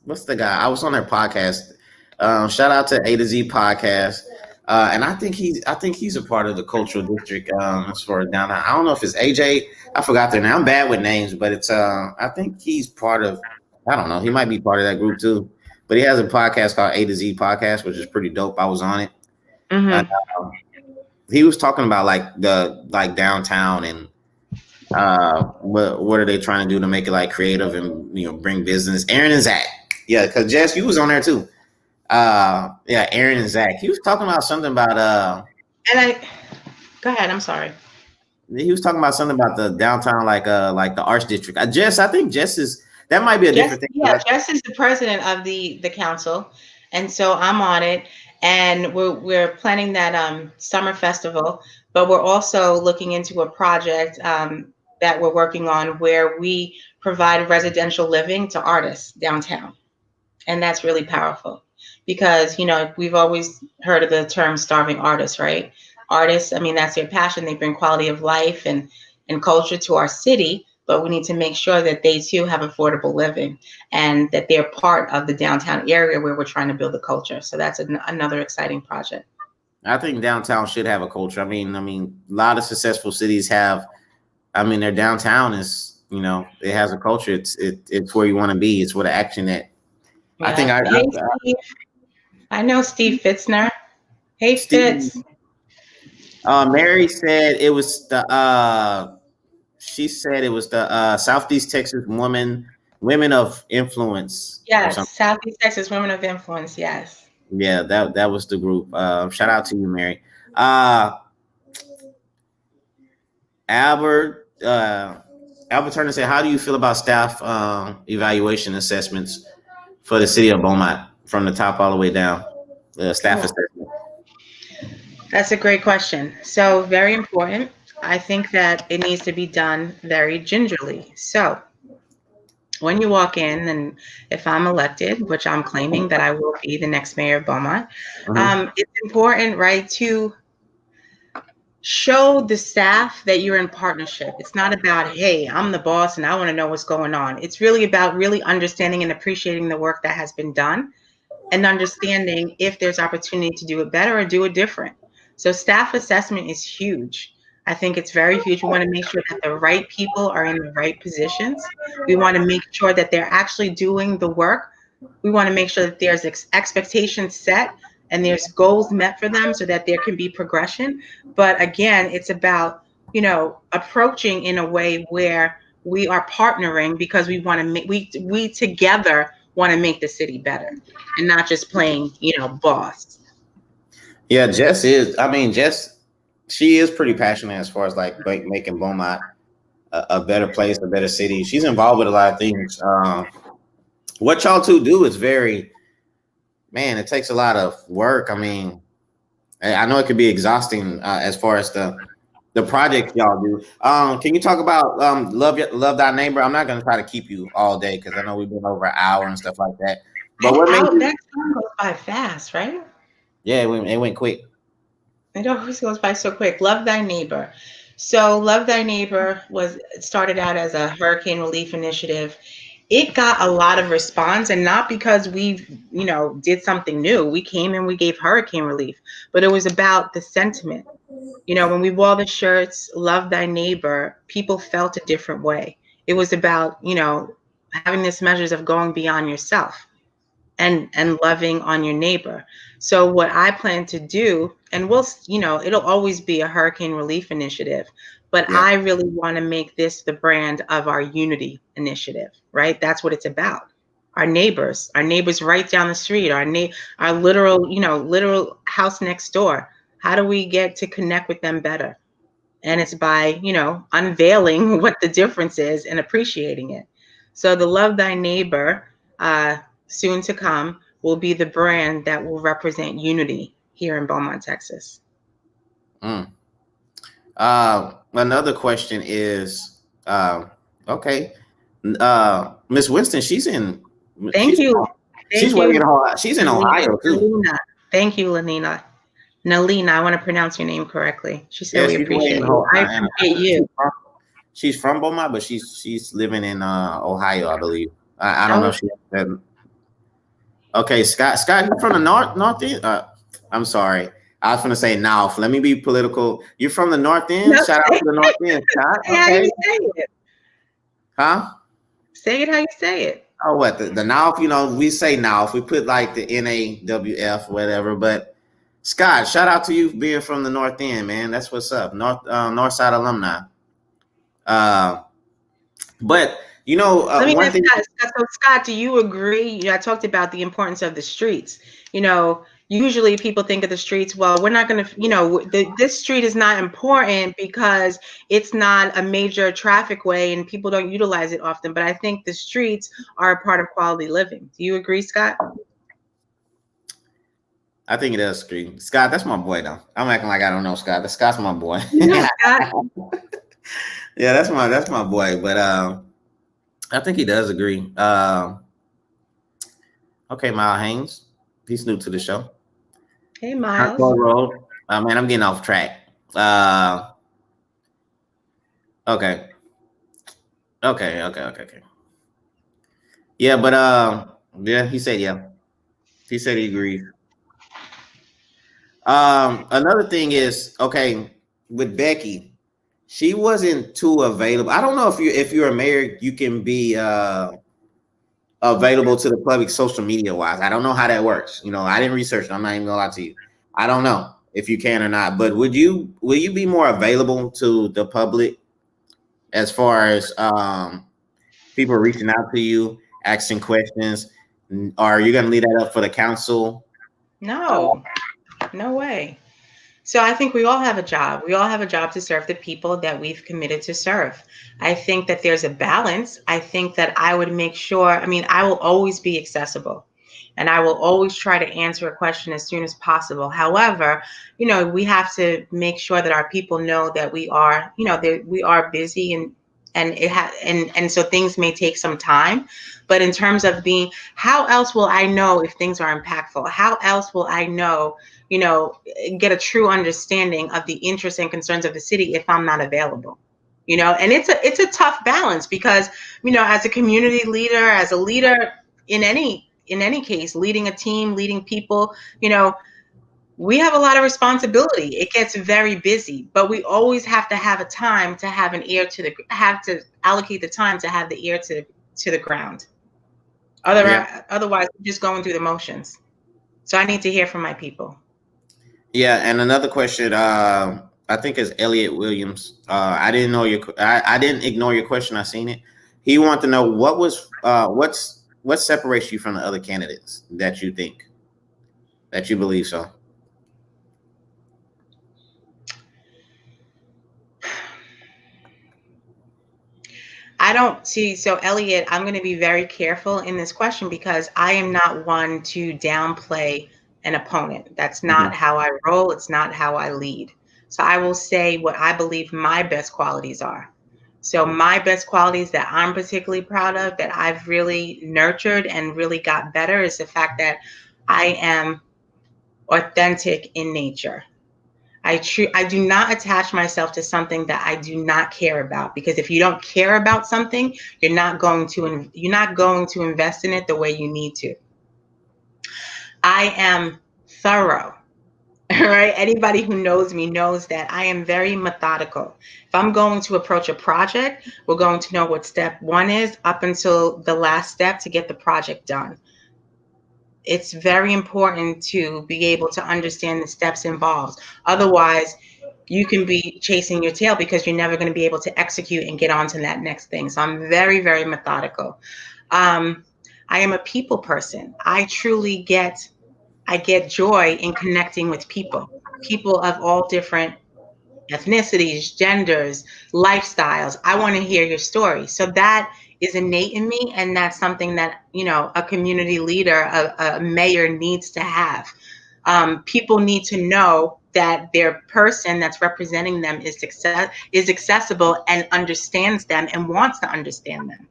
what's the guy? I was on their podcast. Shout out to A to Z podcast. And I think he's a part of the cultural district as far as downtown. I don't know if it's AJ. I forgot their name. I'm bad with names, but it's I think he's part of, I don't know, he might be part of that group too. But he has a podcast called A to Z podcast, which is pretty dope. I was on it. Mm-hmm. He was talking about like downtown and what are they trying to do to make it like creative and bring business. Aaron and Zach. Yeah, because Jess, you was on there too. Yeah, Aaron and Zach. He was talking about something about go ahead, I'm sorry. He was talking about something about the downtown, like the arts district. I think Jess is, that might be a different thing. Yeah, Jess is the president of the council, and so I'm on it, and we're planning that summer festival, but we're also looking into a project that we're working on where we provide residential living to artists downtown, and that's really powerful because we've always heard of the term starving artists, right? Artists, I mean, that's their passion. They bring quality of life and culture to our city, but we need to make sure that they too have affordable living and that they're part of the downtown area where we're trying to build the culture. So that's another exciting project. I think downtown should have a culture. I mean, a lot of successful cities have. Their downtown is, it has a culture. It's where you want to be. It's where the action at. Yeah. I think I know Steve Fitzner. Hey, Fitz. Mary said it was the she said it was the Southeast Texas women of influence. Yes, Southeast Texas Women of Influence. Yes. Yeah, that was the group. Shout out to you, Mary. Albert Turner said, "How do you feel about staff evaluation assessments for the city of Beaumont from the top all the way down? Staff assessment." That's a great question. So very important. I think that it needs to be done very gingerly. So when you walk in, and if I'm elected, which I'm claiming that I will be the next mayor of Beaumont, it's important, right, to show the staff that you're in partnership. It's not about, hey, I'm the boss and I want to know what's going on. It's really about really understanding and appreciating the work that has been done and understanding if there's opportunity to do it better or do it different. So staff assessment is huge. I think it's very huge. We want to make sure that the right people are in the right positions. We want to make sure that they're actually doing the work. We want to make sure that there's expectations set and there's goals met for them so that there can be progression. But again, it's about, approaching in a way where we are partnering because we want to make, we together want to make the city better and not just playing, boss. Yeah, Jess, she is pretty passionate as far as like making Beaumont a better place, a better city. She's involved with a lot of things. What y'all two do is it takes a lot of work. I know it could be exhausting as far as the projects y'all do. Can you talk about Love Thy Neighbor? I'm not going to try to keep you all day because I know we've been over an hour and stuff like that. But that time goes by fast, right? Yeah, it went quick. It always goes by so quick. Love Thy Neighbor. So Love Thy Neighbor started out as a hurricane relief initiative. It got a lot of response, and not because we, did something new. We came and we gave hurricane relief, but it was about the sentiment. When we wore the shirts, Love Thy Neighbor, people felt a different way. It was about, having this measures of going beyond yourself and loving on your neighbor. So what I plan to do, and it'll always be a hurricane relief initiative, but I really want to make this the brand of our unity initiative, right? That's what it's about. Our neighbors right down the street, our literal house next door. How do we get to connect with them better? And it's by, unveiling what the difference is and appreciating it. So the Love Thy Neighbor, soon to come, will be the brand that will represent unity here in Beaumont, Texas. Another question is, Miss Winston, Thank you. She's Thank way in you, Ohio. She's in Ohio too. Nalina. Thank you, Lanina. Nalina, I want to pronounce your name correctly. She said Yeah, we she's way in appreciate you. I Ohio. appreciate you. She's from Beaumont, but she's living in Ohio, I believe. I don't know Oh, if she. Okay, Scott, you from the north end? I'm sorry. I was going to say North. Let me be political. You're from the north end? no, Shout out to the north end, Scott. say how Okay. you say it. Huh? Say it how you say it. Oh, what? The North, we say North. We put like the NAWF, whatever. But Scott, shout out to you being from the north end, man. That's what's up. North side alumni. But, Let me one ask thing. Scott. So, Scott, do you agree? I talked about the importance of the streets. Usually people think of the streets, well, we're not going to, this street is not important because it's not a major traffic way and people don't utilize it often. But I think the streets are a part of quality living. Do you agree, Scott? I think it does agree. Scott, that's my boy, though. I'm acting like I don't know Scott. Scott's my boy. Scott. Yeah, that's my boy. But I think he does agree. Okay, Miles Haynes. He's new to the show. Hey, Miles. Man, I'm getting off track. Okay. Yeah, but yeah, he said yeah. He said he agrees. Another thing is, okay, with Becky, she wasn't too available. I don't know if you're a mayor, you can be available to the public social media wise. I don't know how that works. I didn't research it. I'm not even gonna lie to you. I don't know if you can or not. But will you be more available to the public as far as people reaching out to you, asking questions? Or are you gonna leave that up for the council? No way. So I think we all have a job. We all have a job to serve the people that we've committed to serve. I think that there's a balance. I think that I would make sure, I will always be accessible and I will always try to answer a question as soon as possible. However, we have to make sure that our people know that we are, we are busy and so things may take some time. But in terms of how else will I know if things are impactful? How else will I know, get a true understanding of the interests and concerns of the city if I'm not available? And it's a tough balance because, as a community leader, as a leader in any case, leading a team, leading people, we have a lot of responsibility. It gets very busy, but we always have to have a time to have an ear have to allocate the time to have the ear to the ground. Otherwise, we're just going through the motions. So I need to hear from my people. Yeah, and another question, I think is Elliot Williams. I didn't know I didn't ignore your question. I seen it. He wanted to know what separates you from the other candidates that you believe so. I don't see. So, Elliot, I'm going to be very careful in this question because I am not one to downplay an opponent. That's not how I roll. It's not how I lead. So I will say what I believe my best qualities are. So my best qualities that I'm particularly proud of, that I've really nurtured and really got better, is the fact that I am authentic in nature. I do not attach myself to something that I do not care about, because if you don't care about something, you're not going to invest in it the way you need to. I am thorough. Right? Anybody who knows me knows that I am very methodical. If I'm going to approach a project, we're going to know what step one is up until the last step to get the project done. It's very important to be able to understand the steps involved. Otherwise, you can be chasing your tail because you're never going to be able to execute and get on to that next thing. So I'm very, very methodical. I am a people person. I get joy in connecting with people of all different ethnicities, genders, lifestyles. I want to hear your story. So that is innate in me. And that's something that, a community leader, a mayor needs to have. People need to know that their person that's representing them is accessible and understands them and wants to understand them.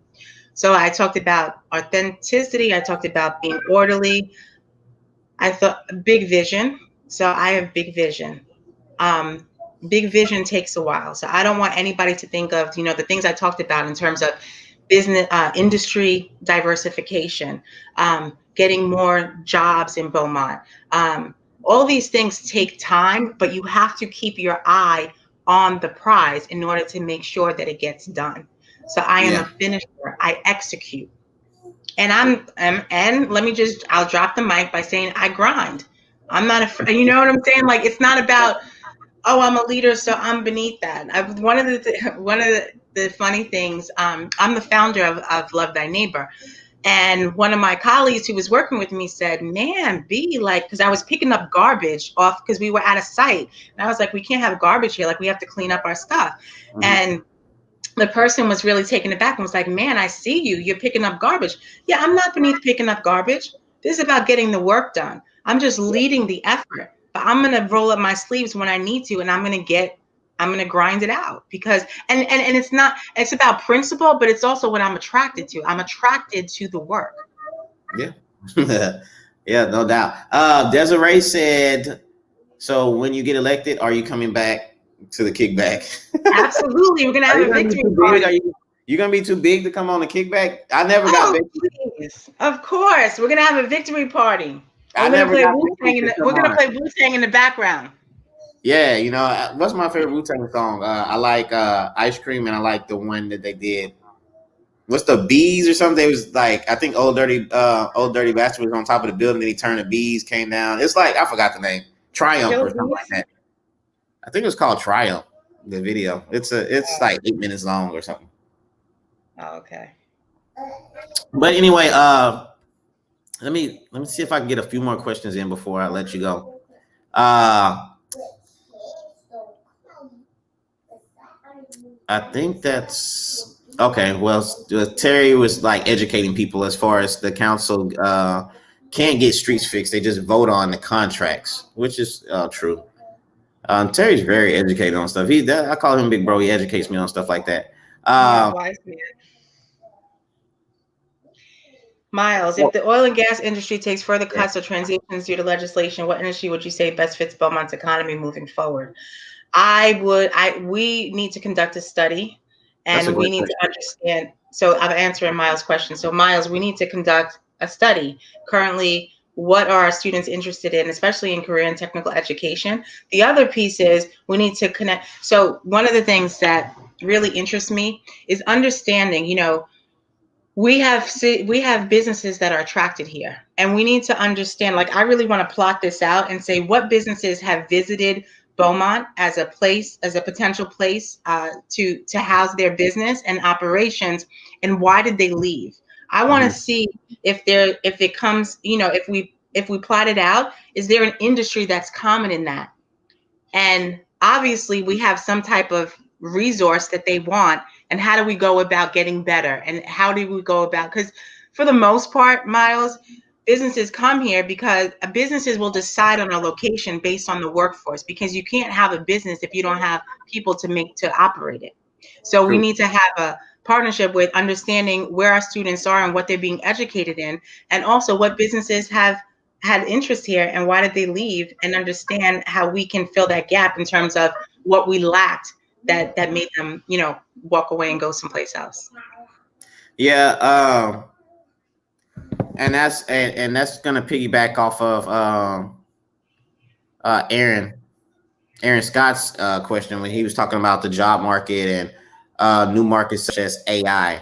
So I talked about authenticity. I talked about being orderly. I thought big vision. So I have big vision. Um, Big vision takes a while. So I don't want anybody to think of, the things I talked about in terms of business, industry diversification, getting more jobs in Beaumont. All these things take time, but you have to keep your eye on the prize in order to make sure that it gets done. So I am a finisher. I execute. And and let me I'll drop the mic by saying I grind. I'm not you know what I'm saying? Like, it's not about, oh, I'm a leader, so I'm beneath that. One of the funny things, I'm the founder of Love Thy Neighbor. And one of my colleagues who was working with me said, man, B, like, because I was picking up garbage off, because we were at a site. And I was like, we can't have garbage here. Like, we have to clean up our stuff. Mm-hmm. And the person was really taken aback and was like, man, I see you. You're picking up garbage. Yeah, I'm not beneath picking up garbage. This is about getting the work done. I'm just leading the effort. But I'm going to roll up my sleeves when I need to, and I'm going to grind it out, because and it's about principle, but it's also what I'm attracted to. I'm attracted to the work. Yeah. Yeah, no doubt. Desiree said, so when you get elected, are you coming back to the KikBack? Absolutely. We're going to have a victory party. You're going to be too big to come on the KikBack? I never got big. Please. Of course. We're going to have a victory party. We're going to play Wu-Tang in the background. Yeah, what's my favorite Wu-Tang song? I like Ice Cream, and I like the one that they did. What's the Bees or something? It was like, I think Old Dirty Bastard was on top of the building, then he turned, the bees came down. It's like, I forgot the name. Triumph or something like that. I think it was called Triumph, the video. It's like 8 minutes long or something. Oh, okay. But anyway, let me see if I can get a few more questions in before I let you go. I think that's okay. Well, Terry was like educating people as far as the council can't get streets fixed. They just vote on the contracts, which is true. Terry's very educated on stuff. I call him Big Bro. He educates me on stuff like that. Miles, if the oil and gas industry takes further cuts or transitions due to legislation, what industry would you say best fits Beaumont's economy moving forward? We need to conduct a study, and we need to understand. So I'm answering Miles' question. So Miles, we need to conduct a study. Currently, what are our students interested in, especially in career and technical education? The other piece is we need to connect. So one of the things that really interests me is understanding, we have businesses that are attracted here, and we need to understand, like, I really want to plot this out and say what businesses have visited Beaumont as a potential place to house their business and operations, and why did they leave? I want to see if it comes, if we plot it out, is there an industry that's common in that? And obviously we have some type of resource that they want, and how do we go about getting better? And how do we go about, because for the most part, Miles, businesses come here because businesses will decide on a location based on the workforce, because you can't have a business if you don't have people to operate it. So we need to have a partnership with understanding where our students are and what they're being educated in, and also what businesses have had interest here and why did they leave, and understand how we can fill that gap in terms of what we lacked that made them, walk away and go someplace else. Yeah. And that's going to piggyback off of Aaron Scott's question when he was talking about the job market and new markets such as AI,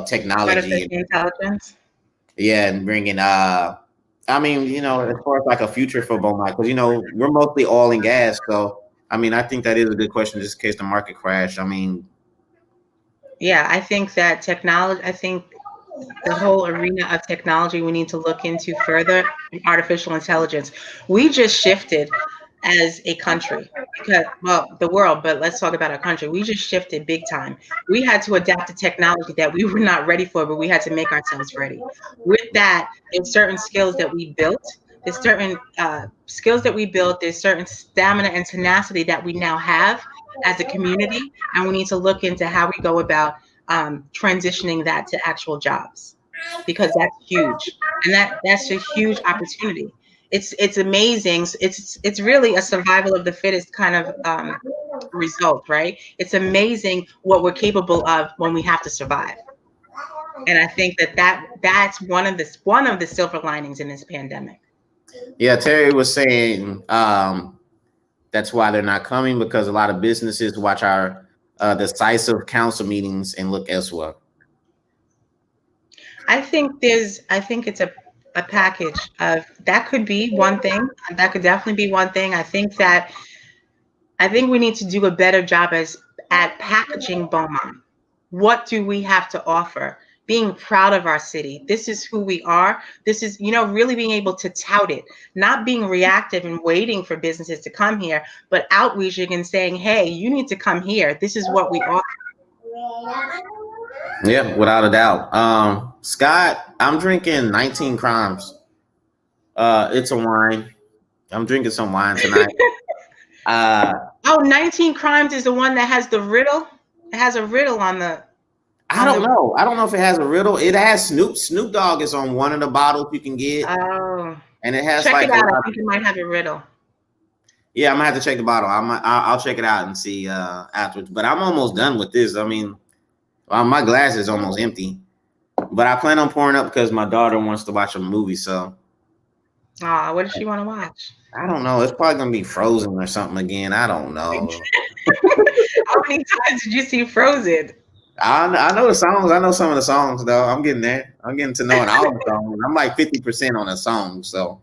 technology, artificial intelligence. Yeah, and bringing as far as like a future for Beaumont, because we're mostly oil and gas, so I think that is a good question just in case the market crash. Yeah, I think that the whole arena of technology we need to look into further, artificial intelligence. We just shifted as a country, because, the world, but let's talk about our country. We just shifted big time. We had to adapt to technology that we were not ready for, but we had to make ourselves ready. With that, there's certain skills that we built. There's certain There's certain stamina and tenacity that we now have as a community, and we need to look into how we go about transitioning that to actual jobs, because that's huge, and that's a huge opportunity. It's amazing. It's really a survival of the fittest kind of result, right? It's amazing what we're capable of when we have to survive. And I think that's one of the silver linings in this pandemic. Yeah, Terry was saying that's why they're not coming, because a lot of businesses watch our decisive council meetings and look elsewhere. I think it's a package of that. Could be one thing. That could definitely be one thing. I think we need to do a better job at packaging Beaumont. What do we have to offer? Being proud of our city. This is who we are. This is, really being able to tout it, not being reactive and waiting for businesses to come here, but outreaching and saying, hey, you need to come here. This is what we offer. Yeah, without a doubt. Scott, I'm drinking 19 Crimes. It's a wine. I'm drinking some wine tonight. 19 Crimes is the one that has the riddle. It has a riddle on the. I don't know. I don't know if it has a riddle. It has Snoop Dogg is on one of the bottles you can get. Oh. And it has check it out. I think it might have a riddle. Yeah, I'm gonna have to check the bottle. I'll check it out and see afterwards. But I'm almost done with this. I mean, my glass is almost empty. But I plan on pouring up because my daughter wants to watch a movie. So. What does she want to watch? I don't know. It's probably gonna be Frozen or something again. I don't know. How many times did you see Frozen? I know the songs. I know some of the songs though. I'm getting there. I'm getting to knowing all the songs. I'm like 50% on a song, so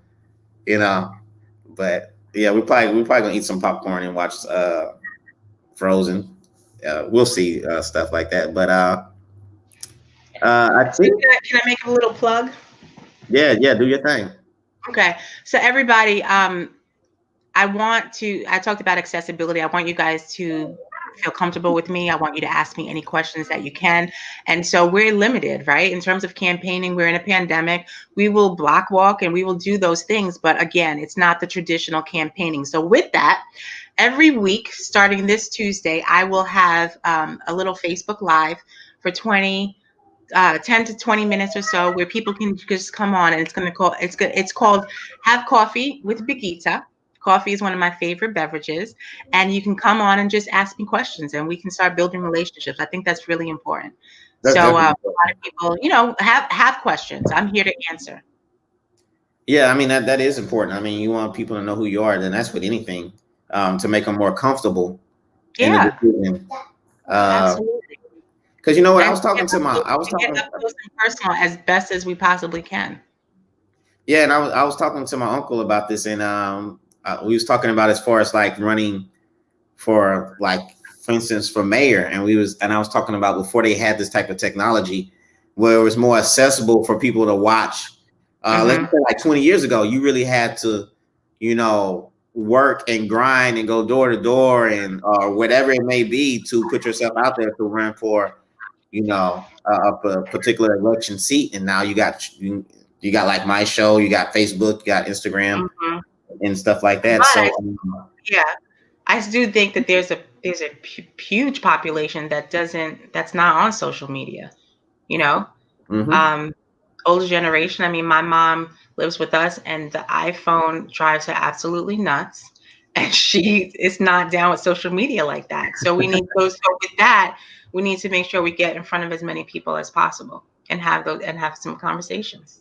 But yeah, we're probably gonna eat some popcorn and watch Frozen. We'll see stuff like that. But I think. Can I make a little plug? Yeah, do your thing. Okay, so everybody, I talked about accessibility. I want you guys to feel comfortable with me. I want you to ask me any questions that you can. And so we're limited, right? In terms of campaigning, we're in a pandemic. We will block walk and we will do those things. But again, it's not the traditional campaigning. So with that, every week, starting this Tuesday, I will have a little Facebook Live for 10 to 20 minutes or so, where people can just come on, and it's called Have Coffee with Biguita. Coffee is one of my favorite beverages, and you can come on and just ask me questions, and we can start building relationships. I think that's really important. A lot of people, have questions. I'm here to answer. Yeah, I mean that is important. I mean, you want people to know who you are, then that's with anything, to make them more comfortable. Yeah, absolutely. Because I was talking to get up close and personal as best as we possibly can. Yeah, and I was talking to my uncle about this, and we was talking about as far as like running for, like, for instance, for mayor, and I was talking about before they had this type of technology where it was more accessible for people to watch. Let's say like 20 years ago, you really had to, work and grind and go door to door and or whatever it may be to put yourself out there to run for, a particular election seat. And now you got like my show, you got Facebook, you got Instagram and stuff like that. But, yeah, I do think that there's a huge population that's not on social media, older generation. I mean, my mom lives with us, and the iPhone drives her absolutely nuts, and she is not down with social media like that. So we need those. So with that, we need to make sure we get in front of as many people as possible and have some conversations.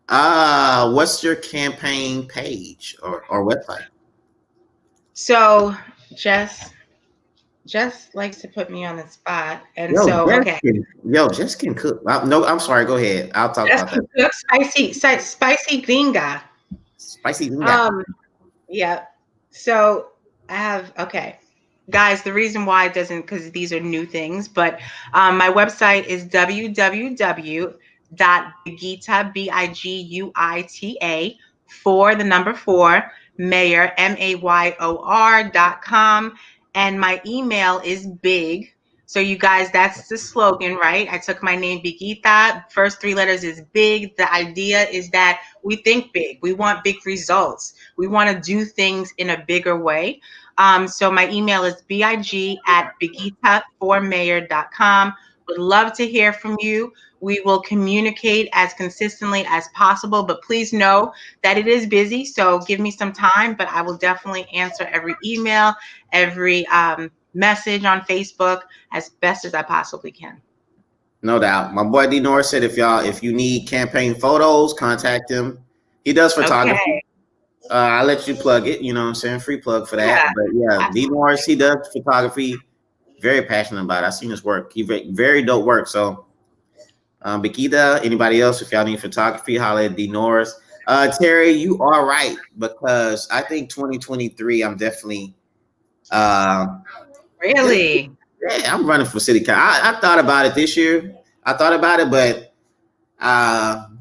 What's your campaign page or website? So Jess likes to put me on the spot, and Jess can cook. No, I'm sorry. Go ahead. I'll talk about that. Spicy gringa. Spicy gringa. Yeah. So I have guys. The reason why it doesn't, because these are new things, but my website is www.biguita BIGUITA 4 mayor mayor.com, and my email is big. So you guys, that's the slogan, right? I took my name, Biguita. First 3 letters is big. The idea is that we think big. We want big results. We want to do things in a bigger way. So my email is big@biguita4mayor.com. Would love to hear from you. We will communicate as consistently as possible, but please know that it is busy. So give me some time, but I will definitely answer every email, every message on Facebook as best as I possibly can. No doubt. My boy D Norris said if you need campaign photos, contact him. He does photography. Okay. I'll let you plug it, you know what I'm saying? Free plug for that. Yeah, But yeah, D absolutely. Norris, he does photography. Very passionate about it. I've seen his work. He very dope work. So Biguita, anybody else, if y'all need photography, holla at D Norris. Terry, you are right, because I think 2023, I'm definitely Really? yeah, I'm running for city council. I thought about it this year. I thought about it, but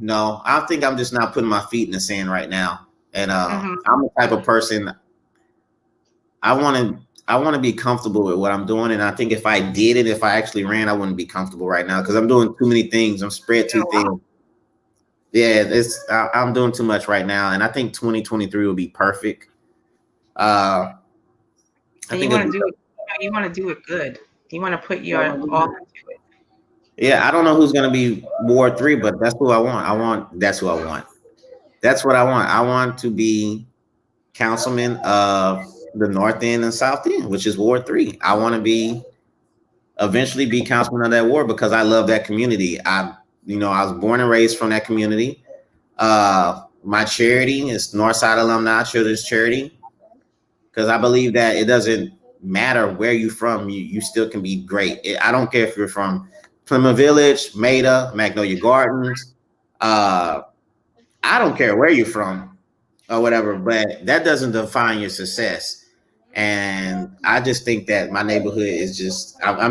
no, I think I'm just not putting my feet in the sand right now. And Mm-hmm. I'm the type of person I want to be comfortable with what I'm doing. And I think if I did it, if I actually ran, I wouldn't be comfortable right now because I'm doing too many things. I'm spread too thin. Yeah, I'm doing too much right now, and I think 2023 will be perfect. I And think you want to do it. You want to do it good. You want to put your all into it. yeah, I don't know who's gonna be Ward 3, but that's who I want. That's who I want. That's what I want. I want to be councilman of the North End and South End, which is Ward 3. I want to eventually be councilman of that ward because I love that community. I was born and raised from that community. My charity is Northside Alumni Children's Charity because I believe that it doesn't matter where you're from, you still can be great. I don't care if you're from Plymouth Village, Maida, Magnolia Gardens. I don't care where you're from or whatever, but that doesn't define your success. And I just think that my neighborhood is just, I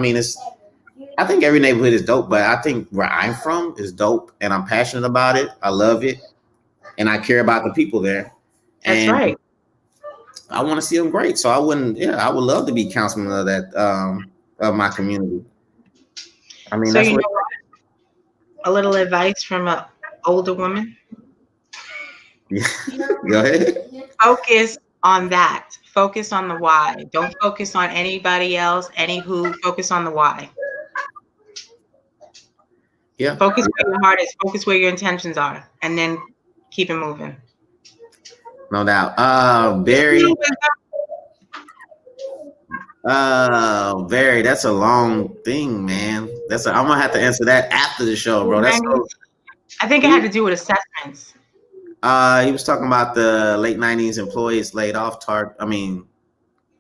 think every neighborhood is dope, but I think where I'm from is dope and I'm passionate about it. I love it. And I care about the people there. That's And right. I want to see them great. So I would love to be councilman of that, of my community. I mean, So that's you what. know what? A little advice from an older woman. Go ahead. Focus on that. Focus on the why. Don't focus on anybody else, focus on the why. Yeah. Focus where your heart is, focus where your intentions are, and then keep it moving. No doubt. Barry, that's a long thing, man. I'm gonna have to answer that after the show, bro. I think it had to do with assessments. He was talking about the late 90s employees laid off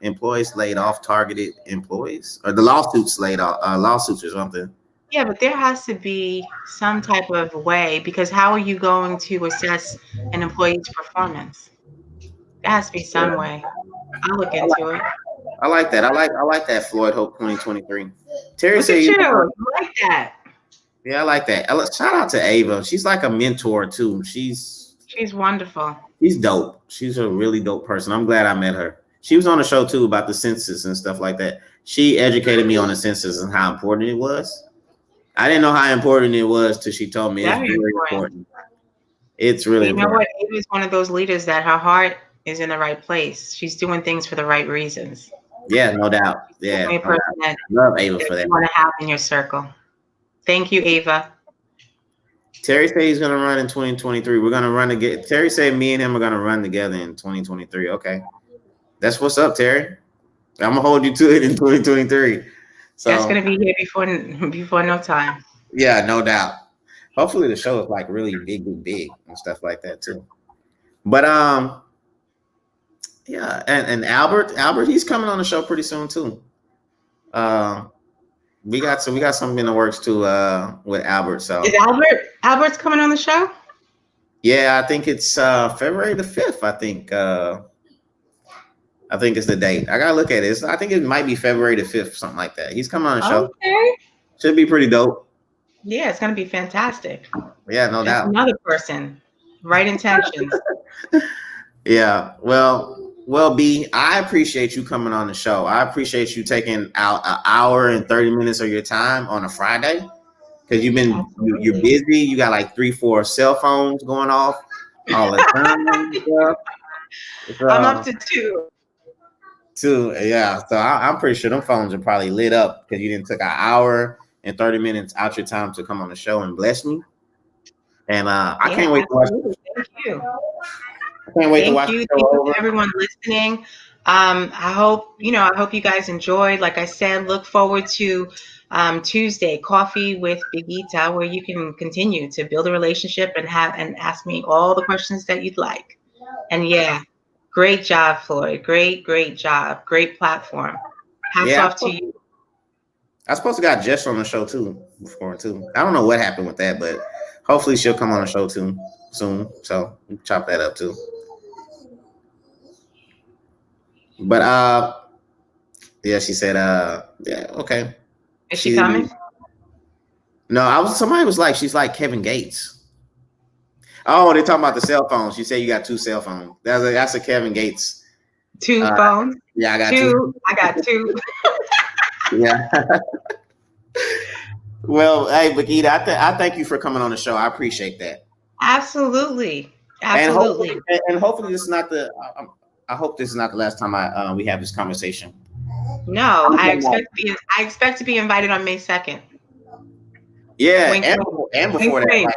employees laid off targeted employees, or the lawsuits lawsuits or something. Yeah, but there has to be some type of way, because how are you going to assess an employee's performance? There has to be some way. I'll look into it. I like that. I like that. Floyd Hope 2023. Terry Look said at you. I like that. Yeah, I like that. Shout out to Ava. She's like a mentor too. She's wonderful. She's dope. She's a really dope person. I'm glad I met her. She was on the show too about the census and stuff like that. She educated me on the census and how important it was. I didn't know how important it was till she told me. It's very important. It's really important. You know what? Ava is one of those leaders that her heart is in the right place. She's doing things for the right reasons. Yeah, no doubt. Yeah, a person that love Ava for that. You want to have in your circle. Thank you, Ava. Terry said he's gonna run in 2023. We're gonna run together. Terry said me and him are gonna run together in 2023. Okay, that's what's up, Terry. I'm gonna hold you to it in 2023. So that's gonna be here before no time. Yeah, no doubt. Hopefully the show is like really big and stuff like that too. But yeah, and Albert, he's coming on the show pretty soon too. We got something in the works too with Albert. So is Albert's coming on the show? Yeah, I think it's February the 5th. I think it's the date. I gotta look at it. I think it might be February the 5th, something like that. He's coming on the show. Okay. Should be pretty dope. Yeah, it's gonna be fantastic. Yeah, no doubt. Another person, right intentions. Yeah. Well, B, I appreciate you coming on the show. I appreciate you taking out an hour and 30 minutes of your time on a Friday, because you're busy. You got like 3-4 cell phones going off all the time. So, I'm up to 2. 2, yeah. So I'm pretty sure them phones are probably lit up because you didn't took an hour and 30 minutes out your time to come on the show and bless me. And I can't wait to watch. Thank you. I can't wait to watch. Thank you, everyone listening. I hope you guys enjoyed. Like I said, look forward to Tuesday, Coffee with Biguita, where you can continue to build a relationship and ask me all the questions that you'd like. And yeah, great job, Floyd. Great job. Great platform. Hats off to you. I was supposed to got Jess on the show before too. I don't know what happened with that, but hopefully she'll come on the show soon. So we chop that up too. But yeah, she said yeah, okay. Is she coming? No, somebody was like, she's like Kevin Gates. Oh, they're talking about the cell phone. She said you got 2 cell phones. That's a Kevin Gates. 2 phones? Yeah, I got 2. I got 2. Yeah. Well, hey, Biguita, I thank you for coming on the show. I appreciate that. Absolutely. And hopefully this is not the. I hope this is not the last time we have this conversation. No, I expect to be invited on May 2nd. Yeah, and before that,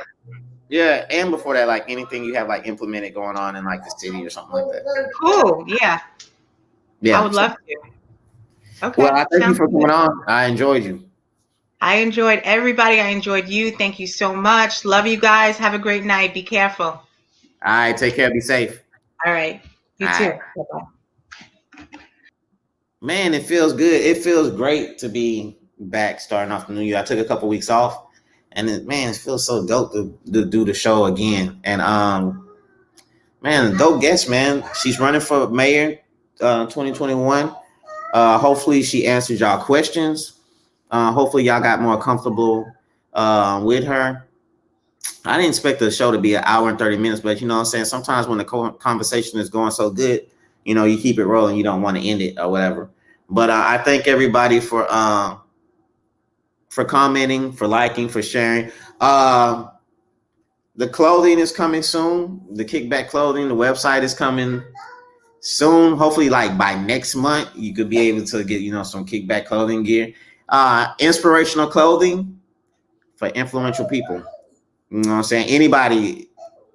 and before that, like anything you have like implemented going on in like the city or something like that. Cool. Yeah. I would love to. Okay. Well, I thank you for coming on. I enjoyed you. I enjoyed everybody. I enjoyed you. Thank you so much. Love you guys. Have a great night. Be careful. All right. Take care. Be safe. All right. You too. Bye-bye. Man, it feels good. It feels great to be back starting off the new year. I took a couple weeks off, and it feels so dope to do the show again. And man, dope guest, man. She's running for mayor 2021. Hopefully she answers y'all questions. Hopefully y'all got more comfortable with her. I didn't expect the show to be an hour and 30 minutes, but you know what I'm saying? Sometimes when the conversation is going so good, you know, you keep it rolling. You don't want to end it or whatever. But I thank everybody for commenting, for liking, for sharing. The clothing is coming soon. The KikBack clothing, the website is coming soon. Hopefully, like by next month, you could be able to get, you know, some KikBack clothing gear. Inspirational clothing for influential people. You know what I'm saying?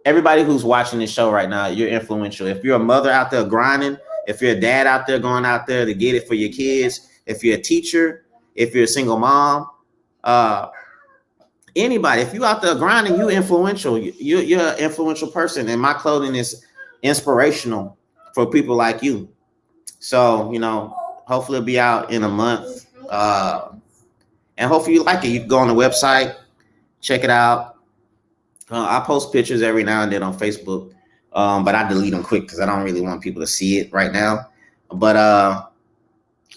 Everybody who's watching this show right now, you're influential. If you're a mother out there grinding, if you're a dad out there going out there to get it for your kids, if you're a teacher, if you're a single mom, anybody, if you out there grinding, you're influential. You're an influential person, and my clothing is inspirational for people like you. So, you know, hopefully it'll be out in a month. And hopefully you like it. You can go on the website, check it out. I post pictures every now and then on Facebook, but I delete them quick because I don't really want people to see it right now. But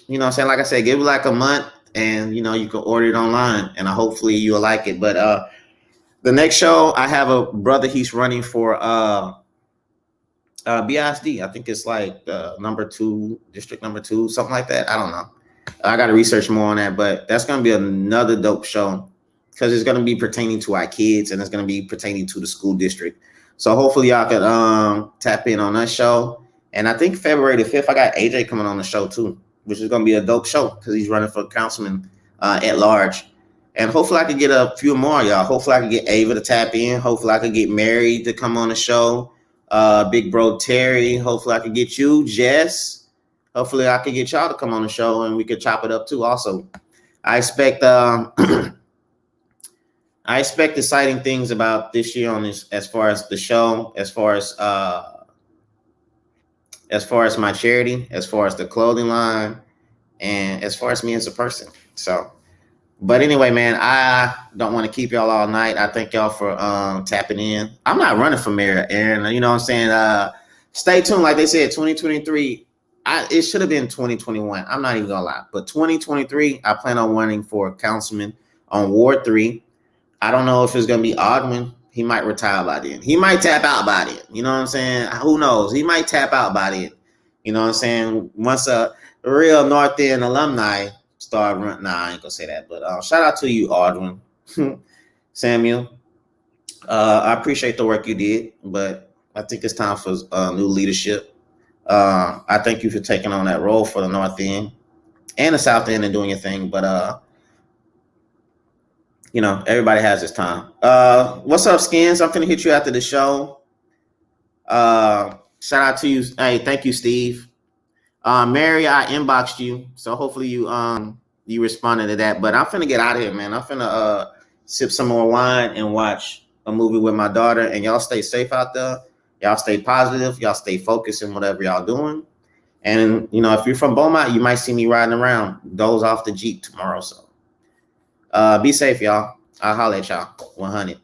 you know what I'm saying? Like I said, give it like a month and, you know, you can order it online and hopefully you'll like it. But the next show, I have a brother, he's running for BISD. I think it's like district number 2, something like that. I don't know. I got to research more on that, but that's going to be another dope show because it's going to be pertaining to our kids and it's going to be pertaining to the school district. So hopefully y'all can tap in on that show. And I think February the 5th, I got AJ coming on the show too, which is going to be a dope show because he's running for councilman at large. And hopefully I can get a few more, y'all. Hopefully I can get Ava to tap in. Hopefully I can get Mary to come on the show. Big bro Terry. Hopefully I can get you, Jess. Hopefully I can get y'all to come on the show and we could chop it up too. Also, I expect exciting things about this year on this, as far as the show, as far as my charity, as far as the clothing line, and as far as me as a person. So, but anyway, man, I don't want to keep y'all all night. I thank y'all for tapping in. I'm not running for mayor, Aaron. You know what I'm saying? Stay tuned. Like they said, 2023. It should have been 2021. I'm not even gonna lie, but 2023, I plan on running for councilman on Ward 3. I don't know if it's gonna be Odwin. He might retire by then. He might tap out by then. You know what I'm saying? Who knows? He might tap out by then. You know what I'm saying? Once a real North End alumni start running. Nah, I ain't gonna say that. But shout out to you, Odwin. Samuel. I appreciate the work you did, but I think it's time for new leadership. I thank you for taking on that role for the North End and the South End and doing your thing. But You know, everybody has his time. What's up, Skins? I'm gonna hit you after the show. Shout out to you. Hey, thank you, Steve. Mary, I inboxed you, so hopefully you responded to that. But I'm finna get out of here, man. I'm finna sip some more wine and watch a movie with my daughter. And y'all stay safe out there. Y'all stay positive. Y'all stay focused in whatever y'all doing. And you know, if you're from Beaumont, you might see me riding around, doze off the Jeep tomorrow. So be safe, y'all. I'll holler at y'all. 100.